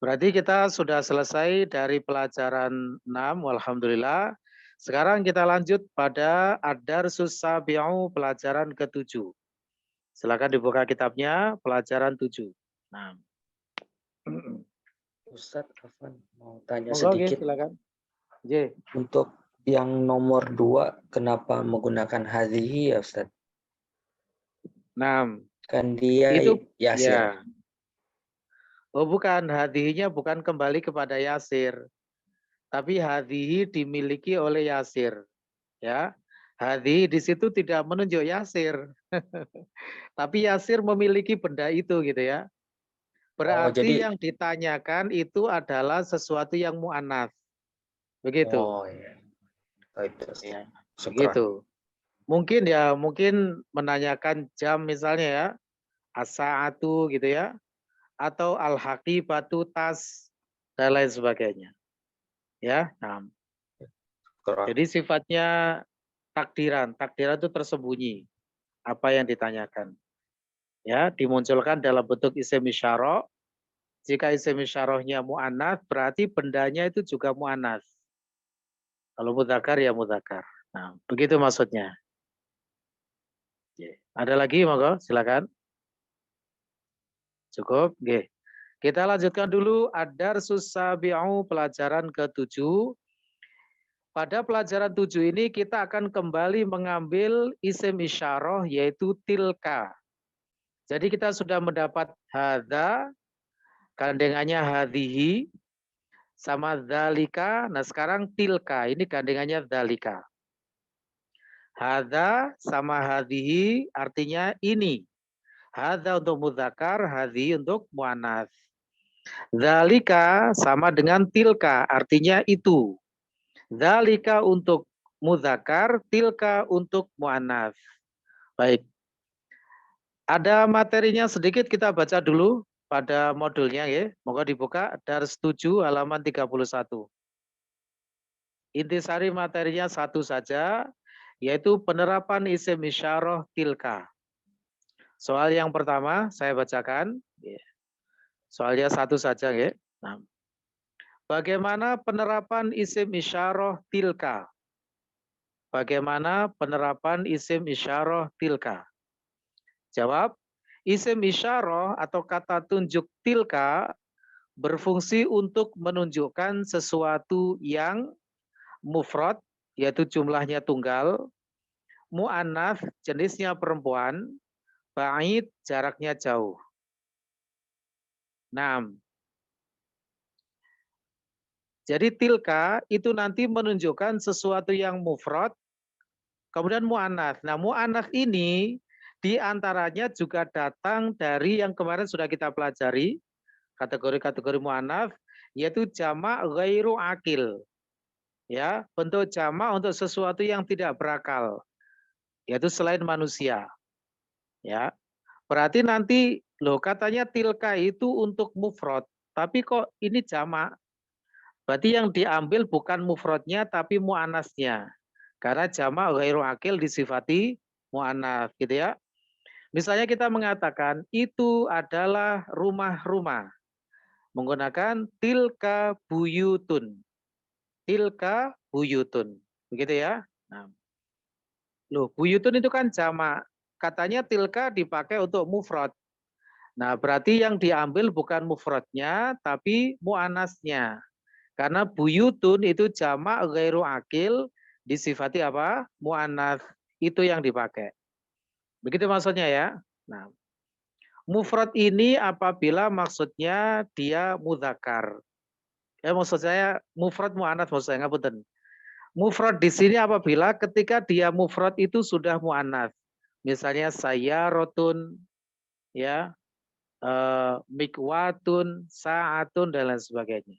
berarti kita sudah selesai dari pelajaran 6, alhamdulillah. Sekarang kita lanjut pada ad-darsus sabi'u, pelajaran ke-7. Silakan dibuka kitabnya, pelajaran 7. Nah. Ustadz Afwan mau tanya Monggo, nggih, sedikit silakan. Nggih. untuk yang nomor 2 kenapa menggunakan hadhihi ya Ustadz? Nah, Kan dia itu Yasir. ya. Oh bukan, hadhihinya bukan kembali kepada Yasir. Tapi hadhihi dimiliki oleh Yasir. Ya. Hadhihi di situ tidak menunjuk Yasir. Tapi Yasir memiliki benda itu gitu ya. Berarti jadi yang ditanyakan itu adalah sesuatu yang mu'anats. Begitu. iya. Baik, Ustadz. Ya, Syukran. begitu. Mungkin menanyakan jam misalnya ya. As-sa'atu gitu ya. Atau al-haqibatu tas dan lain sebagainya. Ya. Nah. Syukran. Jadi sifatnya takdiran. Takdiran itu tersembunyi. Apa yang ditanyakan. Ya, dimunculkan dalam bentuk isim isyarah. Jika isim isyarahnya mu'annats, berarti bendanya itu juga mu'annats. Kalau mudzakkar ya mudzakkar. Nah, begitu maksudnya. Ada lagi, monggo, silakan. Cukup, nggih. Kita lanjutkan dulu ad-darsus sabi'u, pelajaran ke-7. Pada pelajaran 7 ini kita akan kembali mengambil isim isyarah yaitu tilka. Jadi kita sudah mendapat hadza, gandengannya hadhihi, sama dzalika. Nah sekarang tilka, ini gandengannya dzalika. Hadza sama hadhihi artinya ini. Hadza untuk mudzakkar, hadhihi untuk muannats. Dzalika sama dengan tilka, artinya itu. Dzalika untuk mudzakkar, tilka untuk muannats. Baik. Ada materinya sedikit, kita baca dulu pada modulnya ya. Moga dibuka dars 7 halaman 31. Intisari materinya satu saja, yaitu penerapan isim isyarah tilka. Soal yang pertama saya bacakan. Soalnya satu saja ya. Nah, bagaimana penerapan isim isyarah tilka? Bagaimana penerapan isim isyarah tilka? Jawab, isim isyarah atau kata tunjuk tilka berfungsi untuk menunjukkan sesuatu yang mufrad, yaitu jumlahnya tunggal, mu'annats, jenisnya perempuan, ba'id, jaraknya jauh. 6. Jadi tilka itu nanti menunjukkan sesuatu yang mufrad, kemudian mu'annats. Nah mu'annats ini diantaranya juga datang dari yang kemarin sudah kita pelajari, kategori-kategori mu'annats, yaitu jamak ghairu akil. Ya, bentuk jamak untuk sesuatu yang tidak berakal, yaitu selain manusia. Ya. Berarti nanti loh katanya tilka itu untuk mufrad, tapi kok ini jamak? Berarti yang diambil bukan mufradnya tapi muannasnya. Karena jamak ghairu akil disifati muannats gitu ya. Misalnya kita mengatakan itu adalah rumah-rumah. Menggunakan tilka buyutun. Tilka buyutun. Begitu ya. Nah. Loh, buyutun itu kan jamak. Katanya tilka dipakai untuk mufrad. Nah, berarti yang diambil bukan mufradnya tapi muannasnya. Karena buyutun itu jamak ghairu akil disifati apa? Muannats. Itu yang dipakai. Begitu maksudnya ya. Nah, mufrad ini apabila maksudnya dia mudzakkar. Ya maksud saya mufrad muannats maksud saya ngapunten. Mufrad di sini apabila ketika dia mufrad itu sudah muannats. Misalnya sayyarotun ya, mikwatun, sa'atun dan lain sebagainya.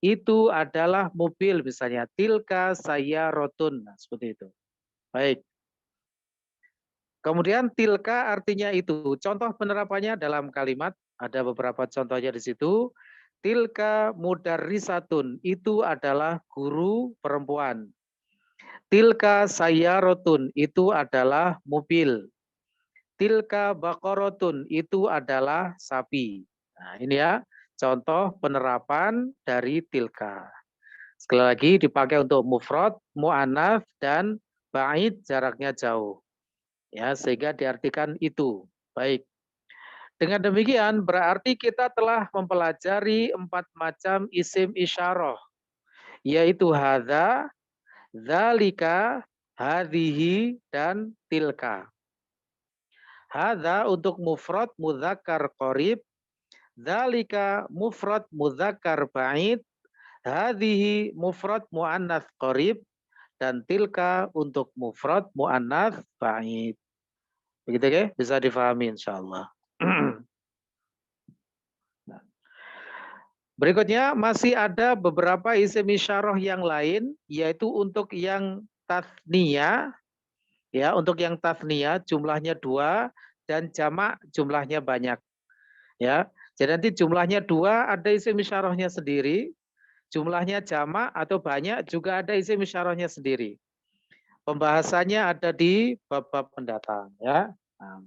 Itu adalah mobil misalnya tilka sayyarotun. Nah, seperti itu. Baik. Kemudian tilka artinya itu. Contoh penerapannya dalam kalimat ada beberapa contohnya di situ. Tilka mudarrisatun, itu adalah guru perempuan. Tilka sayyarotun, itu adalah mobil. Tilka baqaratun, itu adalah sapi. Nah, ini ya contoh penerapan dari tilka. Sekali lagi dipakai untuk mufrad, mu'annats dan ba'id, jaraknya jauh. Ya, sehingga diartikan itu. Baik. Dengan demikian berarti kita telah mempelajari 4 macam isim isyarah, yaitu hadza, dzalika, hadhihi, dan tilka. Hadza untuk mufrad mudzakkar qarib, dzalika mufrad mudzakkar ba'id, hadhihi mufrad muannats qarib, dan tilka untuk mufrad muannats ba'id. Begitu ya? Bisa difahami insyaallah. Berikutnya masih ada beberapa isim isyarah yang lain, yaitu untuk yang tathniyah, ya, untuk yang tathniyah jumlahnya 2 dan jamak jumlahnya banyak, ya. Jadi nanti jumlahnya 2 ada isim isyarahnya sendiri, jumlahnya jamak atau banyak juga ada isim isyarahnya sendiri. Pembahasannya ada di bab-bab mendatang, ya. Nah,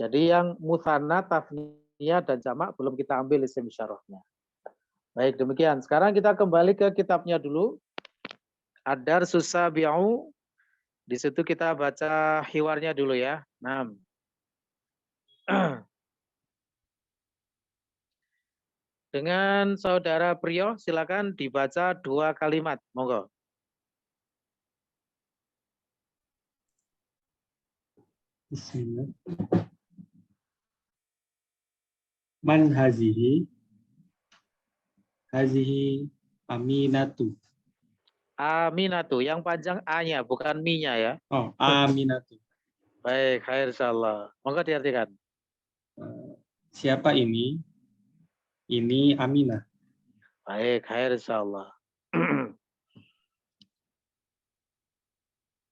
jadi yang musanna, tathniyah, dan jamak belum kita ambil isim isyarahnya. Baik, demikian. Sekarang kita kembali ke kitabnya dulu. Adar Susabi'u. Di situ kita baca hiwarnya dulu ya. 6. Dengan saudara Priyo, silakan dibaca 2 kalimat. Monggo. Bismillah. Man hazihi? Hazihi Aminatu. Aminatu, yang panjang A-nya, bukan Mi-nya ya. Oh, Aminatu. Baik, khair insyaallah. Monggo diartikan. Siapa ini? Ini Aminah. Baik, khair insyaallah.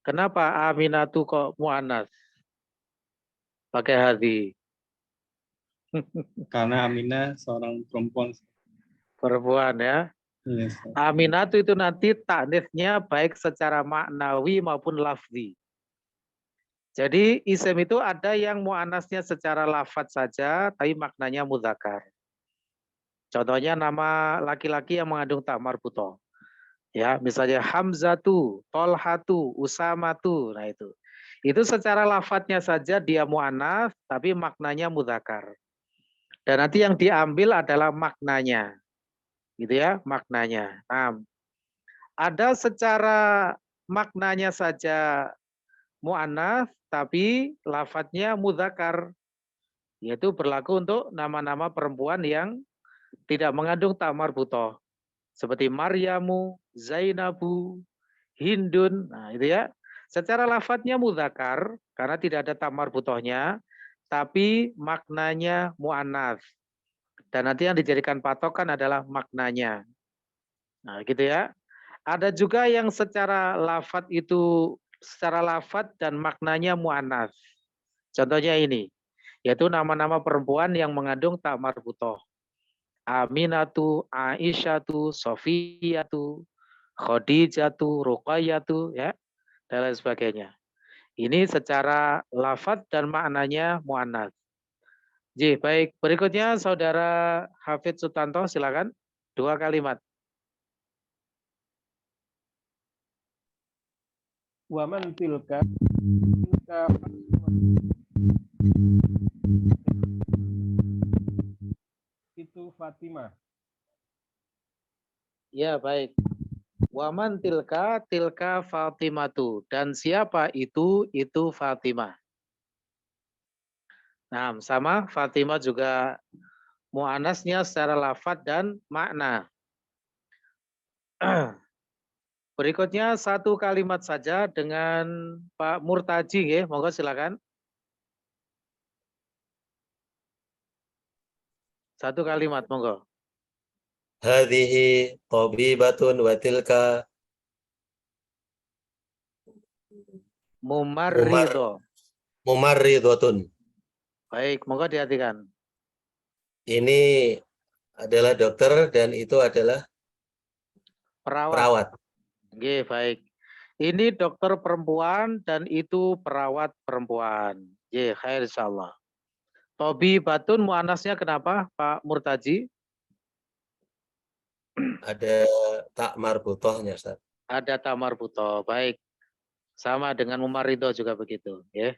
Kenapa Aminatu kok mu'annas? Pakai hati. Karena Aminah seorang perempuan. Perempuan ya. Yes. Aminatu itu nanti taknisnya baik secara maknawi maupun lafzi. Jadi isim itu ada yang mu'annasnya secara lafadz saja, tapi maknanya mudzakkar. Contohnya nama laki-laki yang mengandung ta marbuthah. Ya, misalnya Hamzatu, Tolhatu, Usamatu. Nah itu. Itu secara lafadznya saja dia mu'annas, tapi maknanya mudzakkar. Dan nanti yang diambil adalah maknanya. Gitu ya, maknanya. Nah, ada secara maknanya saja mu'annas, tapi lafadznya mudzakkar. Yaitu berlaku untuk nama-nama perempuan yang tidak mengandung ta marbuthah. Seperti Maryamu, Zainabu, Hindun. Nah, itu ya. Secara lafadznya mudzakkar karena tidak ada ta marbuthahnya, tapi maknanya mu'annas. Dan nanti yang dijadikan patokan adalah maknanya. Nah, gitu ya. Ada juga yang secara lafadz itu secara lafadz dan maknanya mu'annas. Contohnya ini, yaitu nama-nama perempuan yang mengandung ta marbuthah. Aminatu, Aisyatu, Sofiyatu, Khadijatu, Ruqayyatu, ya, dan lain sebagainya. Ini secara lafadz dan maknanya mu'annas. Ji, baik. Berikutnya saudara Hafidz Sutanto, silakan 2 kalimat. Waman tilka itu Fatimah. Ya, baik. Waman tilka, tilka Fatimatu. Dan siapa itu Fatimah. Nah, sama Fatimah juga mu'annasnya secara lafadz dan makna. Berikutnya 1 kalimat saja dengan Pak Murtaji, ya. Monggo silakan. 1 kalimat, monggo. Hadhihi tabibatun wa tilka Mumarridho. mumarridhatun. Baik, monggo diartikan. Ini adalah dokter dan itu adalah perawat. Oke, baik. Ini dokter perempuan dan itu perawat perempuan. Ya, khair insyaallah. Tobi batun muannasnya kenapa, Pak Murtaji? Ada tak marbuthahnya, Ustaz. Ada tamar buto. Baik. Sama dengan Mumarridho juga begitu, ya.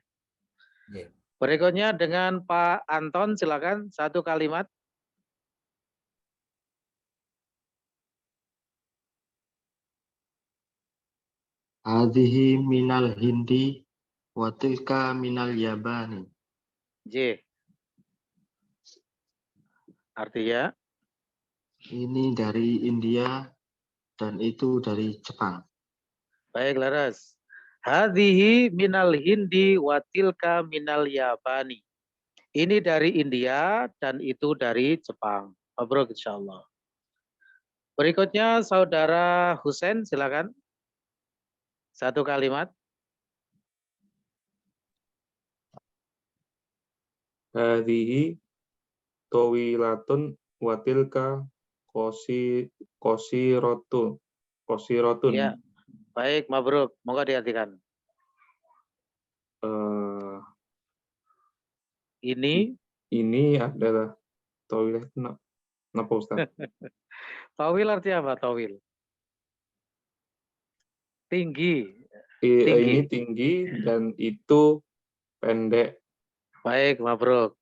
Yeah. Berikutnya dengan Pak Anton, silakan satu kalimat. Hadhihi minal Hindi wa tilka minal Yabani. J. Artinya? Ini dari India dan itu dari Jepang. Baik, Laras. Hadhihi minal Hindi wa tilka minal Yabani. Ini dari India dan itu dari Jepang. Mabruk insyaallah. Berikutnya Saudara Husain, silakan. Satu kalimat. Hadhihi tawilatun wa tilka qasiratun. Ya. Baik, mabruk. Moga diartikan. Ini adalah tawil itu kenapa Ustaz? Tawil artinya apa? Tawil. Tinggi. Ini tinggi dan itu pendek. Baik, mabruk.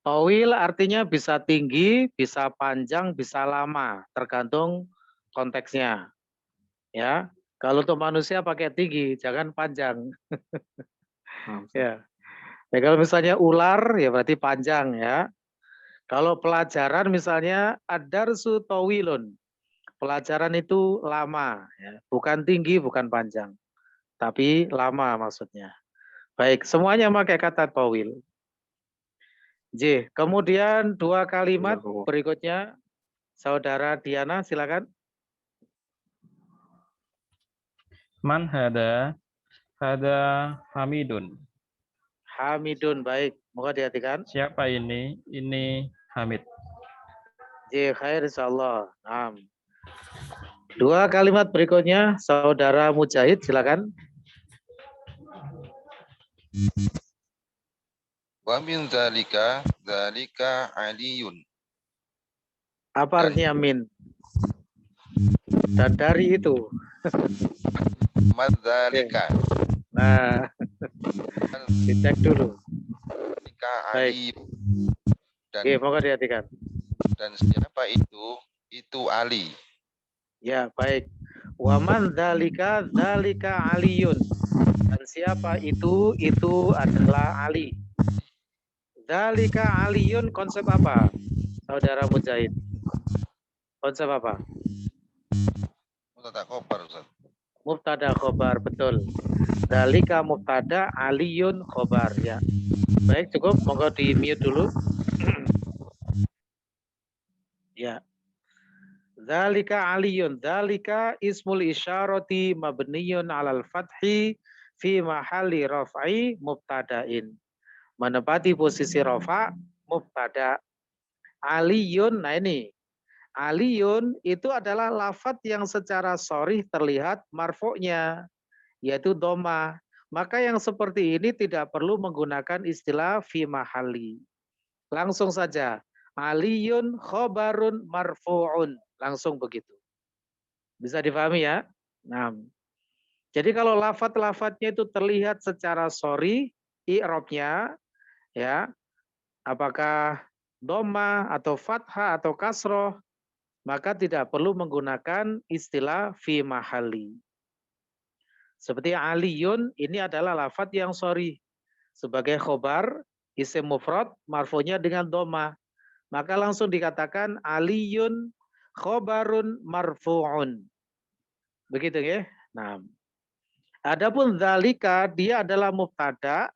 Tawil artinya bisa tinggi, bisa panjang, bisa lama, tergantung konteksnya. Ya, kalau untuk manusia pakai tinggi, jangan panjang. Ya. Ya, kalau misalnya ular, ya berarti panjang ya. Kalau pelajaran misalnya ad-darsu tawilun. Pelajaran itu lama, ya. Bukan tinggi, bukan panjang. Tapi lama maksudnya. Baik, semuanya pakai kata tawil. J. Kemudian dua kalimat berikutnya. Saudara Diana, silakan. Man hada Hamidun. Hamidun, baik. Moga diartikan. Siapa ini? Ini Hamid. J. Khair insyaallah. Nah. Dua kalimat berikutnya, Saudara Mujahid, silakan. Wa min dzalika aliyun. Apa artinya min? Dan dari itu. Madzalika. Nah, dicek dulu. Baik. Dan, oke, moga diartikan. Dan siapa itu? Itu Ali. Ya, baik. Wa man dzalika aliyun. Dan siapa itu? Itu adalah Ali. Dzalika aliyun konsep apa? Saudara Mujahid. Konsep apa? Mubtada khobar, Ustaz. Mubtada khobar, betul. Dzalika mubtada, aliyun khobar, ya. Baik, cukup. Monggo di mute dulu. Ya. Dzalika aliyun. Dzalika ismul isyarati mabniyun alal fathi fi mahalli raf'i mubtada'in. Menempati posisi rafa mubtada. Aliyun, nah ini. Aliyun itu adalah lafadz yang secara sharih terlihat marfu'nya, yaitu dhamma. Maka yang seperti ini tidak perlu menggunakan istilah fi mahalli. Langsung saja. Aliyun khobarun marfu'un. Langsung begitu. Bisa dipahami ya? Nah, jadi kalau lafadz-lafadznya itu terlihat secara sharih, i'rabnya, ya, apakah dhamma atau fathah atau kasroh, maka tidak perlu menggunakan istilah fi mahalli. Seperti aliyun, ini adalah lafadz yang sharih. Sebagai khobar, isim mufrad, marfu'nya dengan dhamma. Maka langsung dikatakan aliyun khobarun marfu'un. Begitu ya. Nah, adapun dzalika, dia adalah mubtada,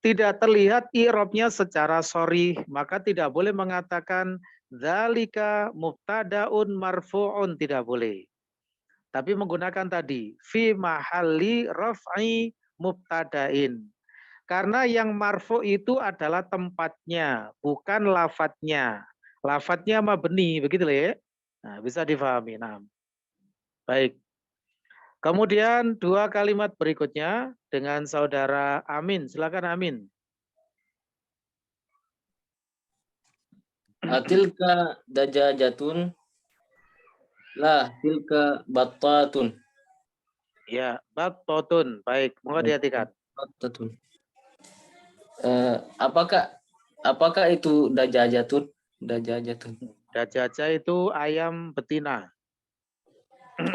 tidak terlihat i'rabnya secara sharih, maka tidak boleh mengatakan dzalika mubtadaun marfu'un, tidak boleh. Tapi menggunakan tadi fi mahalli raf'i mubtadain. Karena yang marfu itu adalah tempatnya, bukan lafadznya. Lafadznya mabni, begitu ya. Nah, bisa difahami. Nah. Baik. Kemudian dua kalimat berikutnya dengan Saudara Amin. Silakan Amin. Atilka dajajatun la tilka battatun. Ya, battatun. Baik, mohon diartikan. Battatun. Apakah itu dajajatun? Dajajatun. Dajaja itu ayam betina.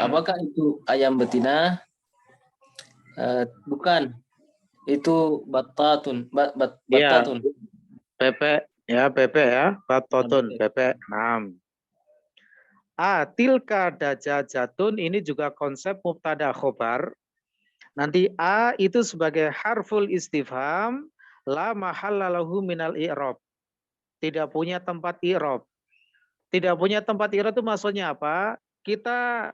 Apakah itu ayam betina? Bukan. Itu batatun. Iya, Batatun. bebek ya, bebek ya, batotun, bebek. Naam. Tilka dajajatun ini juga konsep mubtada khobar. Nanti a itu sebagai harful istifham la mahalla lahu minal i'rab. Tidak punya tempat i'rab. Tidak punya tempat i'rab itu maksudnya apa? Kita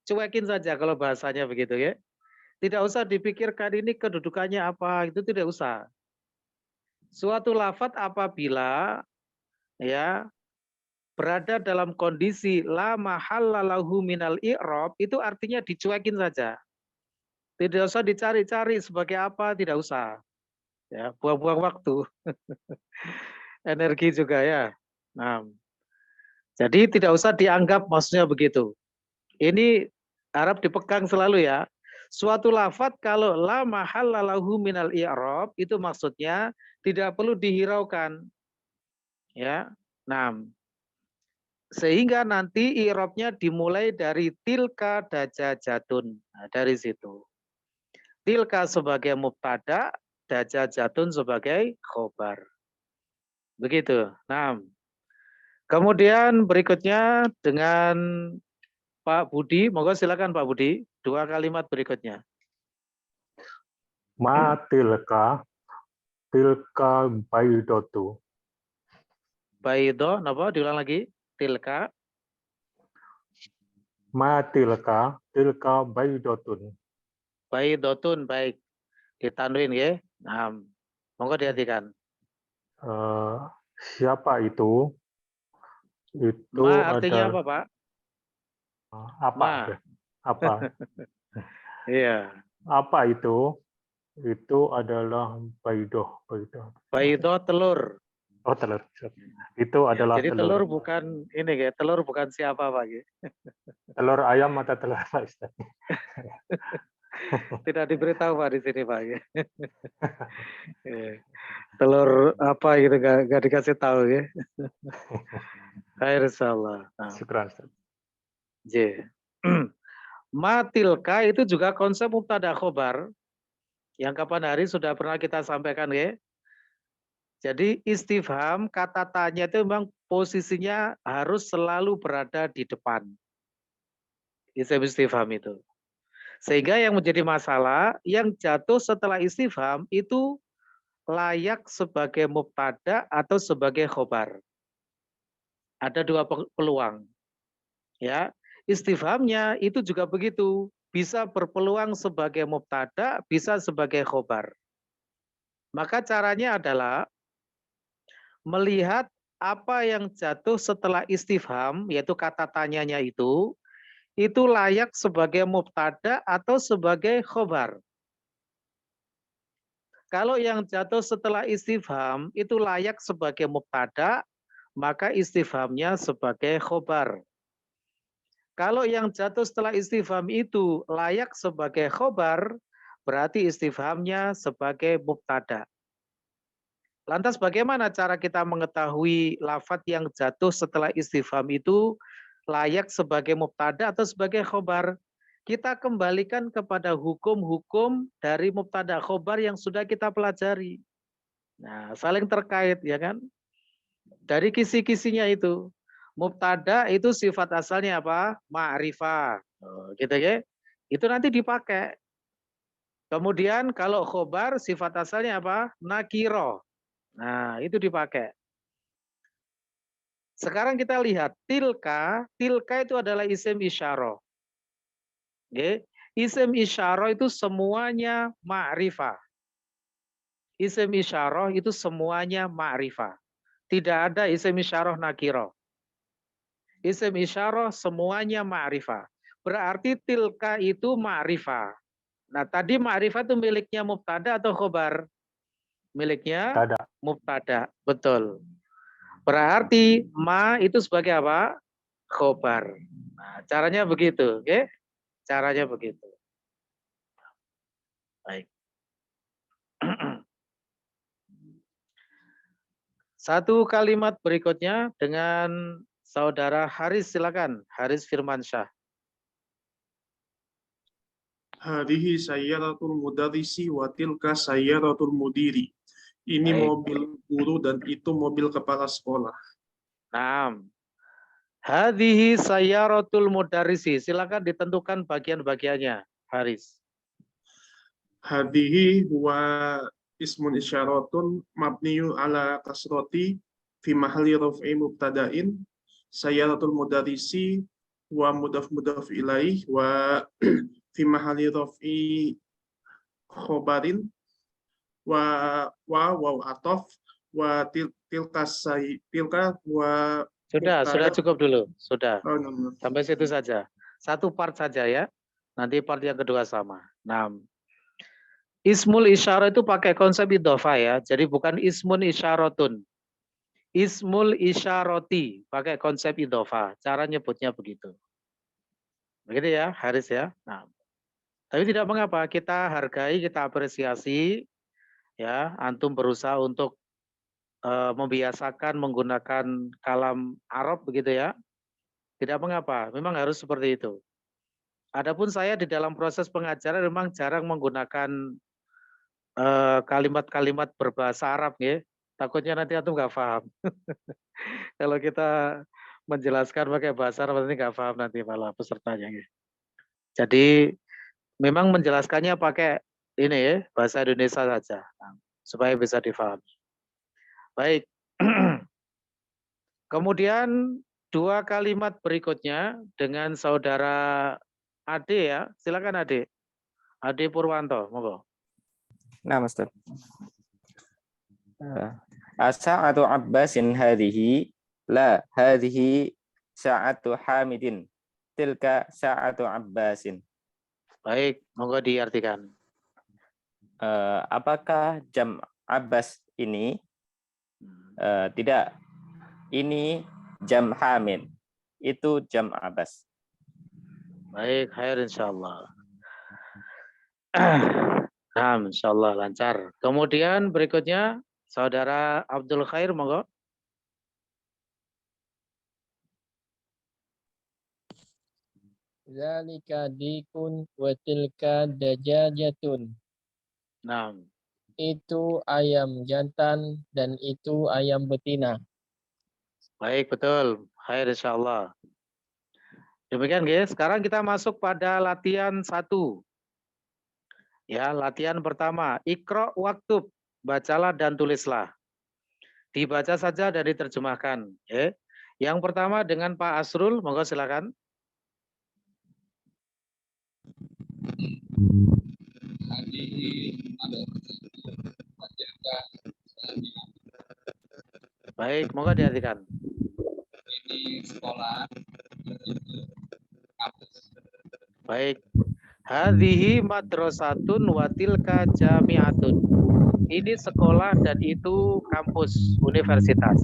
cuekin saja kalau bahasanya begitu ya. Tidak usah dipikirkan ini kedudukannya apa, itu tidak usah. Suatu lafadz apabila ya berada dalam kondisi la mahalla lahu minal i'rab itu artinya dicuekin saja. Tidak usah dicari-cari sebagai apa, tidak usah. Ya, buang-buang waktu. Energi juga ya. Nah, jadi tidak usah dianggap maksudnya begitu. Ini harap dipegang selalu ya. Suatu lafadz kalau la mahalla lahu minal i'rab itu maksudnya tidak perlu dihiraukan. Ya. Nah, sehingga nanti i'rabnya dimulai dari tilka dajajatun. Nah, dari situ. Tilka sebagai mubtada, dajajatun sebagai khobar. Begitu. Nah, kemudian berikutnya dengan Pak Budi, monggo silakan Pak Budi, 2 kalimat berikutnya. Ma tilka baidotu. Baido, napa? Diulang lagi. Tilka. Ma tilka baidotun. Baidotun, baik. Ditanduin ya. Nah, monggo diartikan. Siapa itu? Itu Ma artinya apa, Pak? Apa? Ma. Apa? Iya. Apa itu? Itu adalah baidoh. Baido telur. Oh, telur. Itu adalah Jadi telur telur. bukan ini ya, telur bukan siapa Pak. Telur ayam atau telur apa Ustaz? Tidak diberitahu Pak di sini Pak. Telur apa gitu nggak dikasih tahu ya. Insyaallah. Syukran Ustaz. Matilka itu juga konsep mubtada khobar yang kapan hari sudah pernah kita sampaikan ya. Jadi istifham kata tanya itu memang posisinya harus selalu berada di depan. Isim istifham itu. Sehingga yang menjadi masalah yang jatuh setelah istifham itu layak sebagai mubtada atau sebagai khobar. Ada 2 peluang. Ya, istifhamnya itu juga begitu, bisa berpeluang sebagai mubtada, bisa sebagai khobar. Maka caranya adalah melihat apa yang jatuh setelah istifham, yaitu kata tanyanya itu layak sebagai mubtada atau sebagai khobar. Kalau yang jatuh setelah istifham itu layak sebagai mubtada, maka istifhamnya sebagai khobar. Kalau yang jatuh setelah istifham itu layak sebagai khobar, berarti istifhamnya sebagai mubtada. Lantas bagaimana cara kita mengetahui lafadz yang jatuh setelah istifham itu layak sebagai mubtada atau sebagai khobar? Kita kembalikan kepada hukum-hukum dari mubtada khobar yang sudah kita pelajari. Nah, saling terkait ya kan? Dari kisi-kisinya itu. Mubtada itu sifat asalnya apa? Ma'rifah. Gitu ya. Itu nanti dipakai. Kemudian kalau khobar sifat asalnya apa? Nakiro. Nah, itu dipakai. Sekarang kita lihat tilka itu adalah isim isyarah. Okay. Isim isyarah itu semuanya ma'rifah. Isim isyarah itu semuanya ma'rifah. Tidak ada isim isyarah nakiro. Isim isyarah semuanya ma'rifah. Berarti tilka itu ma'rifah. Nah, tadi ma'rifah itu miliknya mubtada atau khobar? Miliknya mubtada. Betul. Berarti ma itu sebagai apa? Khobar. Nah, caranya begitu, oke? Caranya begitu. Baik. Satu kalimat berikutnya dengan saudara Haris, silakan. Haris Firmansyah. Hadhihi sayyaratul mudarrisi wa tilka sayyaratul mudiri. Ini Baik. mobil guru dan itu mobil kepala sekolah. Naam. Hadhihi sayyaratul mudarrisi. Silakan ditentukan bagian-bagiannya, Haris. Hadhihi wa ismun isyaratun mabniyu ala kasroti fi mahalli raf'i mubtada'in. Sayyaratul mudarrisi wa mudaf ilaih wa fi mahalli raf'i khobarin wa atof wa tilka wa Sudah cukup dulu. Sudah. Oh, no. Sampai situ saja. Satu part saja ya. Nanti part yang kedua sama. Nah, ismul isyarah itu pakai konsep idhofah ya. Jadi bukan ismun isyaratun. Ismul isyarati pakai konsep idhofah. Cara nyebutnya begitu. Begitu ya, Haris ya. Nah, tapi tidak mengapa, kita hargai, kita apresiasi ya, antum berusaha untuk membiasakan menggunakan kalam Arab begitu ya. Tidak mengapa, memang harus seperti itu. Adapun saya di dalam proses pengajaran memang jarang menggunakan kalimat-kalimat berbahasa Arab ya. Takutnya nanti antum nggak paham. Kalau kita menjelaskan pakai bahasa Arab nanti nggak paham nanti malah pesertanya. Ya. Jadi memang menjelaskannya pakai ini ya, bahasa Indonesia saja supaya bisa difahami. Baik. Kemudian dua kalimat berikutnya dengan saudara Ade ya. Silakan Ade. Ade Purwanto, monggo. Nah, Ustaz. As-sa'atu Abbasin hadhihi la hadhihi sa'atu Hamidin. Tilka sa'atu Abbasin. Baik, monggo diartikan. Apakah jam Abbas ini? Tidak. Ini jam Hamid. Itu jam Abbas. Baik, khair insyaallah. Nah, insyaallah lancar. Kemudian berikutnya saudara Abdul Khair, monggo. Zalika dikun wa tilka dajajatun. Nah. Itu ayam jantan dan itu ayam betina. Baik, betul. Khair insyaallah. Demikian guys, sekarang kita masuk pada latihan 1. Ya, latihan pertama, Iqra waktub, bacalah dan tulislah. Dibaca saja dan diterjemahkan. Ya. Yang pertama dengan Pak Asrul, monggo silakan. Baik, monggo diartikan. Ini sekolah. Baik. Hadhihi madrasatun wa tilka jami'atun. Ini sekolah dan itu kampus, universitas.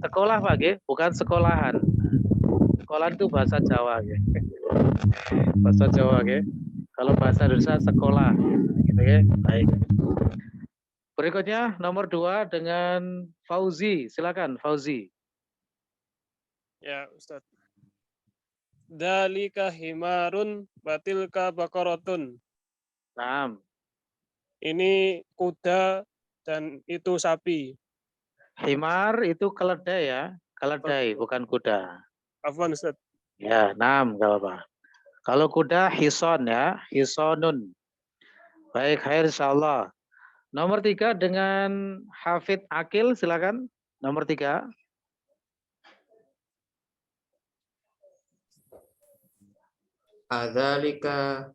Sekolah Pak, nggih, bukan sekolahan. Sekolah itu bahasa Jawa, nggih. Bahasa Jawa, nggih. Kalau bahasa Indonesia sekolah, gitu ya. Baik. Berikutnya nomor 2 dengan Fauzi, silakan Fauzi. Ya, Ustaz. Dalika himarun batilka baqaratun. Naam. Ini kuda dan itu sapi. Himar itu keledai ya, keledai bukan kuda. Afwan, Ustaz. Ya, naam, enggak apa-apa. Kalau kuda hison ya, hisonun. Baik, khair insyaallah. Nomor 3 dengan Hafid Akil, silakan. Nomor 3. Adzalika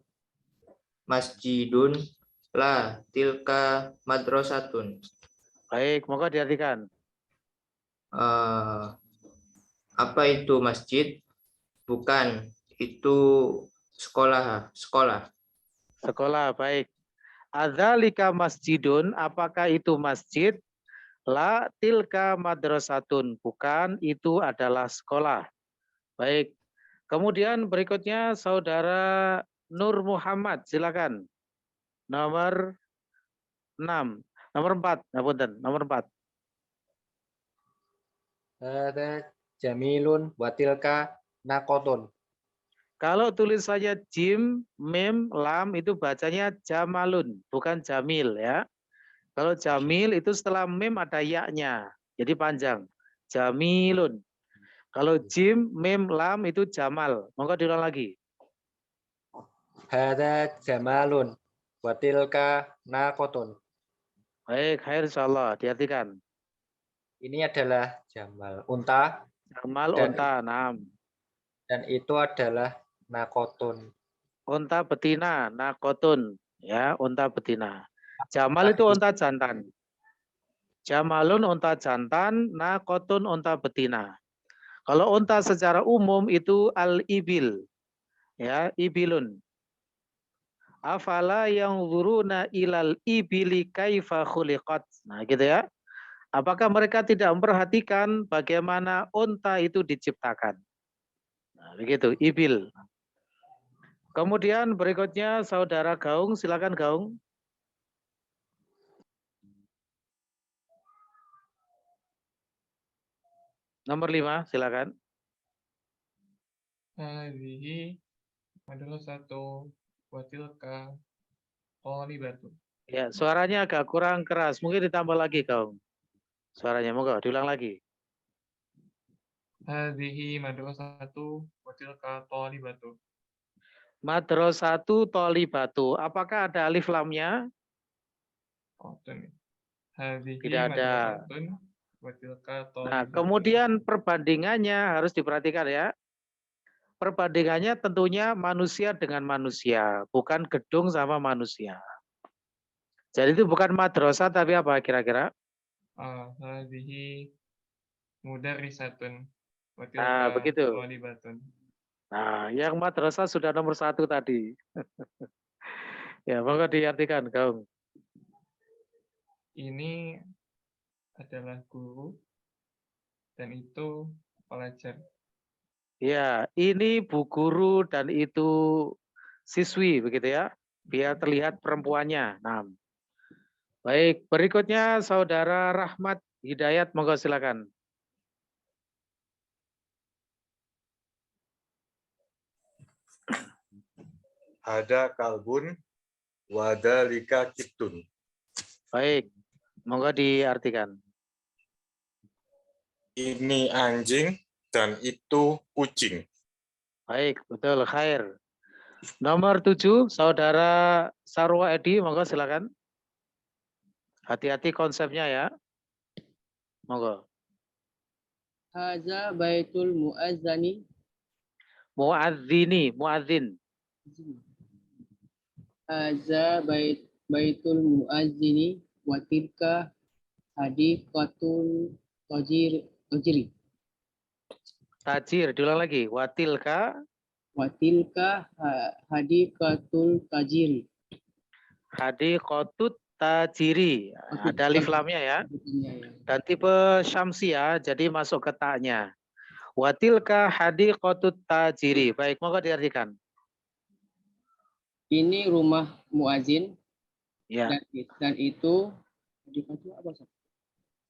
masjidun la tilka madrasatun. Baik, monggo diartikan. Apa itu masjid? Bukan, itu sekolah. Sekolah, baik. Adzalika masjidun, apakah itu masjid? La tilka madrasatun, bukan, itu adalah sekolah. Baik. Kemudian berikutnya saudara Nur Muhammad, silakan. Nomor 6. Nomor 4, ngapunten, nomor 4. Hada jamilun wa tilka naqotun. Kalau tulisannya jim, mim, lam itu bacanya jamalun, bukan jamil ya. Kalau jamil itu setelah mim ada ya-nya, jadi panjang. Jamilun. Kalau jim, mim, lam itu jamal. Monggo diulang lagi. Hada jamalun wa tilka naqotun. Baik, khair insyaallah. Diartikan. Ini adalah jamal unta. Jamal dan, unta, nam. Dan itu adalah nakotun. Unta betina, nakotun. Ya, unta betina. Jamal itu unta jantan. Jamalun unta jantan, nakotun unta betina. Kalau unta secara umum itu al-ibil. Ya, ibilun. Afala yang wuruna ilal ibili kaifa khuliqat. Nah, gitu ya. Apakah mereka tidak memperhatikan bagaimana unta itu diciptakan? Nah, begitu, ibil. Kemudian berikutnya saudara Gaung, silakan Gaung. Nomor 5, silakan. Hadhihi madrasatu wa tilka talibatu. Ya, suaranya agak kurang keras. Mungkin ditambah lagi, Gaung. Suaranya, monggo diulang lagi. Hadhihi madrasatu wa tilka talibatu. Madrasatu thalibatu. Apakah ada alif lamnya? Hadhihi Tidak ada. madrasatun wa tilka Nah, talibatu. kemudian perbandingannya harus diperhatikan ya. Perbandingannya tentunya manusia dengan manusia, bukan gedung sama manusia. Jadi itu bukan madrasah tapi apa kira-kira? Hadhihi mudarrisatun wa Nah, tilka begitu. talibatun. Nah, yang madrasah sudah nomor 1 tadi. Ya, monggo diartikan, Gaung. Ini adalah guru dan itu pelajar. Ya, ini bu guru dan itu siswi begitu ya. Biar terlihat perempuannya. Nah. Baik, berikutnya saudara Rahmat Hidayat, monggo silakan. Ada kalbun wadalika kitun. Baik, monggo diartikan. Ini anjing dan itu kucing. Baik, betul, khair. Nomor 7, saudara Sarwa Edi, monggo silakan. Hati-hati konsepnya ya. Monggo. Haza baitul muazzani. Muadzini, muadzin. Haza baitul muazzini wa tilka hadiqatul tajiri. Tajir, diulang lagi. Watilka. Watilka hadiqatul tajiri. Hadiqatut tajiri. Ada alif lamnya ya. Dan tipe syamsia, jadi masuk ke ta-nya. Watilka hadiqatut tajiri. Baik, monggo diartikan. Ini rumah muazin. Ya. Dan itu apa?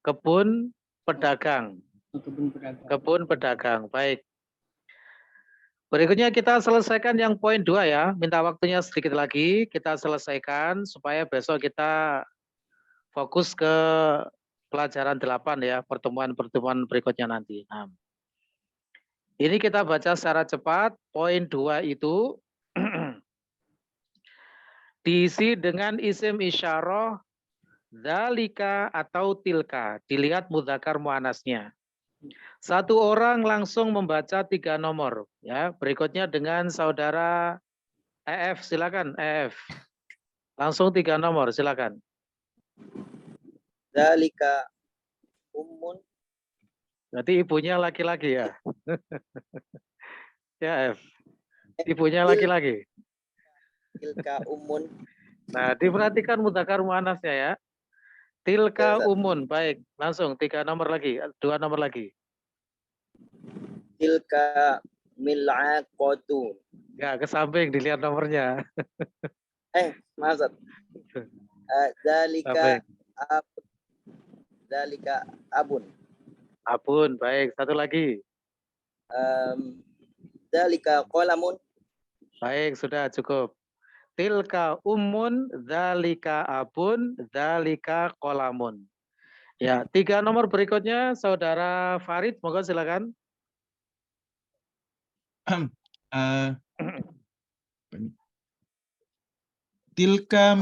Kebun pedagang. Kebun pedagang. Kebun pedagang. Baik. Berikutnya kita selesaikan yang poin 2 ya. Minta waktunya sedikit lagi. Kita selesaikan supaya besok kita fokus ke pelajaran 8 ya. Pertemuan-pertemuan berikutnya nanti. Nah, ini kita baca secara cepat. Poin 2 itu diisi dengan isim isyarah dzalika atau tilka. Dilihat mudzakkar muannasnya. Satu orang langsung membaca 3 nomor. Ya, berikutnya dengan saudara EF, silakan EF. Langsung 3 nomor, silakan. Dzalika ummun. Berarti ibunya laki-laki ya. Ya F. Ibunya laki-laki. Tilka ummun. Nah, diperhatikan mudzakkar muannasnya ya. Tilka umun, baik. Langsung 3 nomor lagi, 2 nomor lagi. Tilka mil'aqatu. Ya, ke samping dilihat nomornya. Maksud. Dzalika abun. Abun, baik. Satu lagi. Dzalika qalamun. Baik, sudah cukup. Tilka ummun, dzalika abun, dzalika qalamun. Ya, 3 nomor berikutnya Saudara Farid, moga silakan. Tilka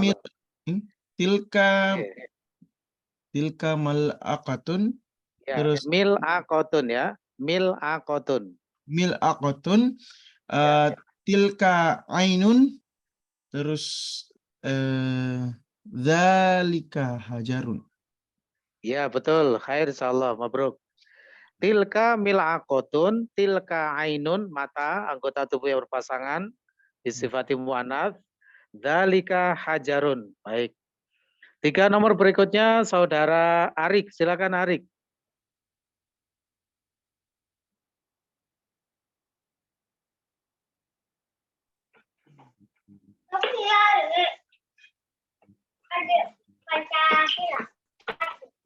mal'aqatun, Ya, terus mil'aqatun ya. Mil'aqatun. mil'aqatun, tilka ainun, terus dzalika hajarun. Ya, betul. Khair insyaallah. Mabruk. Tilka mil'aqatun, tilka ainun, mata, anggota tubuh yang berpasangan, disifati mu'anats. Dzalika hajarun. Baik. 3 nomor berikutnya Saudara Arik, silakan Arik.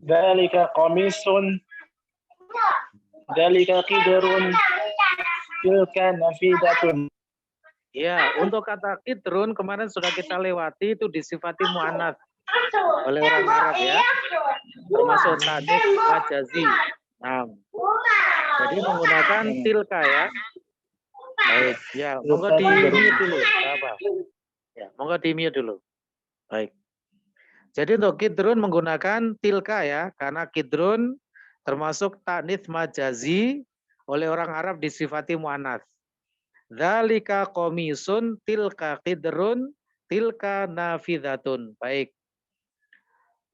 Dzalika qamisun, dzalika qidrun, tilka nafidatun. Ya, untuk kata kidrun kemarin sudah kita lewati, itu disifati mu'anats oleh orang Arab ya. Termasuk tanis wajazi. Nah, jadi menggunakan tilka ya. Baik, ya, monggo di mute dulu. Apa? Ya, monggo di mute dulu. Baik. Jadi untuk kidrun menggunakan tilka ya, karena kidrun termasuk tanis majazi oleh orang Arab disifati mu'anats. Dzalika qamisun, tilka qidrun, tilka nafidatun. Baik.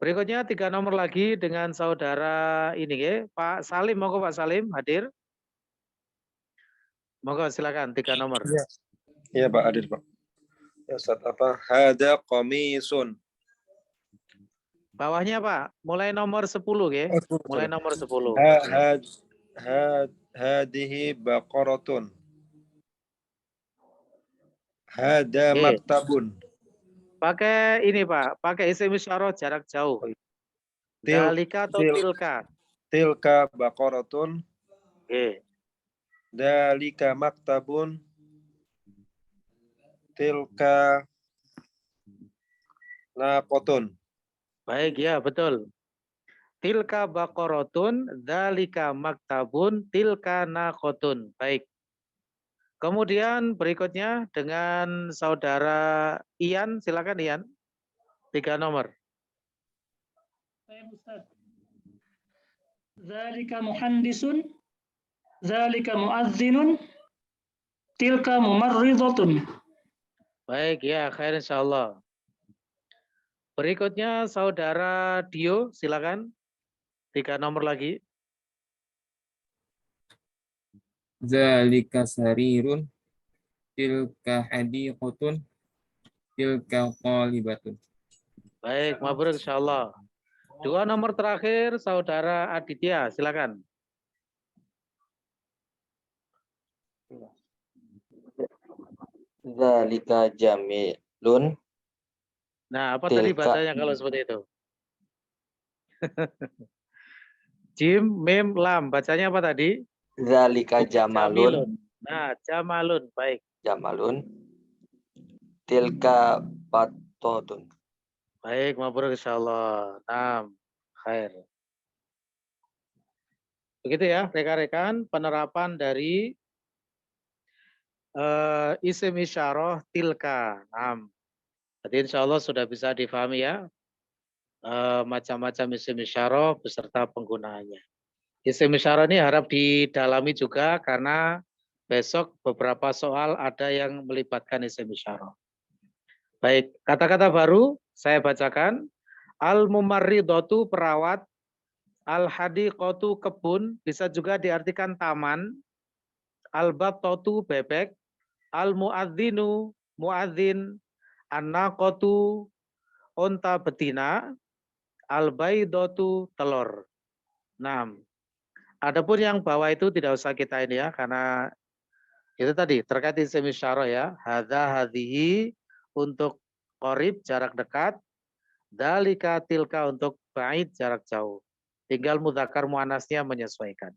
Berikutnya 3 nomor lagi dengan Saudara ini ya, Pak Salim, monggo Pak Salim hadir. Monggo silakan 3 nomor. Iya Pak, hadir Pak. Ya Ustaz, apa? Hada qamisun. Bawahnya Pak, mulai nomor 10 ya. Mulai nomor 10. Hadihi baqaratun. Hada maktabun. Pakai ini Pak, pakai isim isyarah jarak jauh. Dzalika atau tilka? Tilka baqaratun. Oke. Dzalika maktabun. Tilka naqatun. Baik ya, betul. Tilka baqaratun, dzalika maktabun, tilka naqatun. Baik. Kemudian berikutnya dengan Saudara Ian, silakan Ian. 3 nomor. Saya Ustaz. Zalika muhandisun, zalika muazzinun, tilka mumarridatun. Baik ya, khair insyaallah. Berikutnya Saudara Dio, silakan. 3 nomor lagi. Zalika sarirun, tilka hadiqatun, tilka qalibatun. Baik, mabrur insyaallah. 2 nomor terakhir Saudara Aditya, silakan. Zalika jamilun. Nah, apa tadi bacanya kalau seperti itu? Jim, mim, lam. Bacanya apa tadi? Zalika jamalun. Nah, jamalun. Baik. Jamalun. Tilka patotun. Baik, mabrur insyaallah. Naam, khair. Begitu ya, rekan-rekan, penerapan dari isim isyarah tilka. Naam. Jadi insyaallah sudah bisa difahami ya. Macam-macam isim isyarah beserta penggunaannya. Isim isyarah ini harap didalami juga karena besok beberapa soal ada yang melibatkan isim isyarah. Baik, kata-kata baru saya bacakan. Al-mumarridatu perawat, al-hadiqatu kebun, bisa juga diartikan taman, al-battatu bebek, al-muadzinu muadzin, an-naqatu unta betina, al-baidatu telur. Nah, adapun yang bawah itu tidak usah kita ini ya, karena itu tadi terkait isim isyarah ya. Hadza hadhihi untuk qarib jarak dekat, dalika tilka untuk ba'id jarak jauh. Tinggal mudzakkar muannasnya menyesuaikan.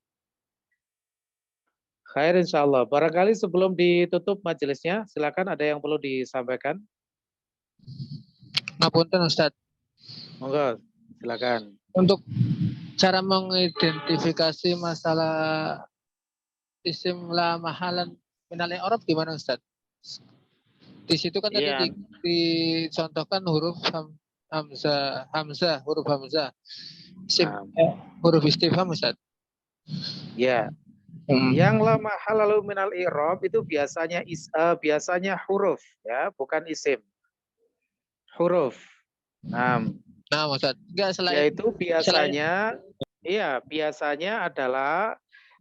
Khair insyaallah. Barangkali sebelum ditutup majelisnya, silakan ada yang perlu disampaikan. Ngapunten Ustaz. Monggo, silakan. Untuk cara mengidentifikasi masalah isim la mahalan minal i'rab gimana Ustaz? Di situ kan Iya. tadi dicontohkan huruf hamzah, huruf hamzah. Huruf istifham Ustaz. Ya. Yang la mahalalu minal i'rab itu biasanya huruf ya, bukan isim. Huruf. Nah, Ustaz. Enggak selain Yaitu biasanya biasanya adalah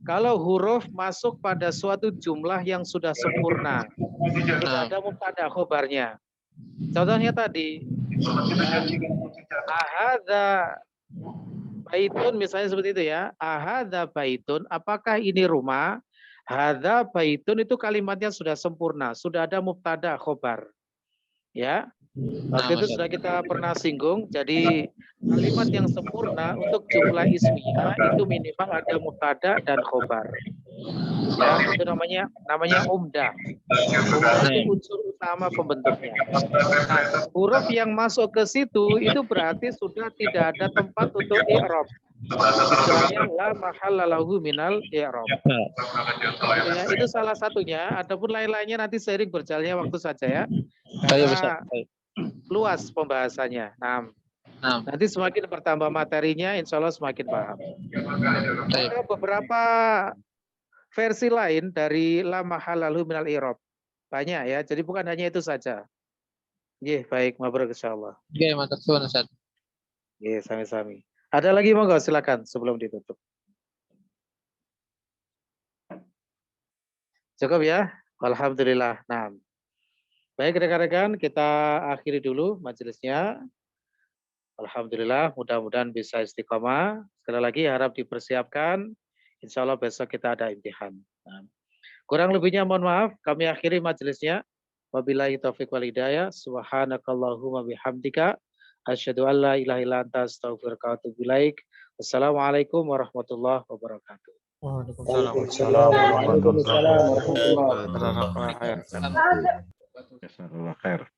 kalau huruf masuk pada suatu jumlah yang sudah sempurna. Sudah ada mubtada khobarnya. Contohnya tadi ahadza baitun misalnya seperti itu ya. Ahadza baitun, apakah ini rumah? Hadza baitun itu kalimatnya sudah sempurna, sudah ada mubtada khobar. Ya. Waktu itu sudah kita pernah singgung, jadi kalimat yang sempurna untuk jumlah ismiyah itu minimal ada mubtada dan khobar. Ya, itu namanya umdah. Umdah itu unsur utama pembentuknya. Nah, huruf yang masuk ke situ itu berarti sudah tidak ada tempat untuk i'rab. Istilahnya la mahalla lahu minal i'rab. Ya, itu salah satunya, adapun lain-lainnya nanti seiring berjalannya waktu saja ya. Karena luas pembahasannya. Nanti semakin bertambah materinya, insya Allah semakin paham. Ada beberapa versi lain dari la mahalla lahu minal i'rab. Banyak ya, jadi bukan hanya itu saja. Nggih, baik, mabrur insyaallah. Nggih, matur suwun Ustaz. Nggih, sami-sami. Ada lagi monggo silakan sebelum ditutup. Cukup ya? Alhamdulillah. Nah. Baik rekan-rekan, kita akhiri dulu majelisnya. Alhamdulillah, mudah-mudahan bisa istiqomah. Sekali lagi harap dipersiapkan. Insya Allah besok kita ada imtihan. Nah, kurang lebihnya mohon maaf, kami akhiri majelisnya. Wabillahi taufiq wal hidayah. Subhanakallahumma bihamdika. Asyhadu an la ilaha illa anta astaghfiruka wa atubu ilaik. Wassalamualaikum warahmatullahi wabarakatuh. Waalaikumsalam warahmatullahi wabarakatuh. Jazakallah khair.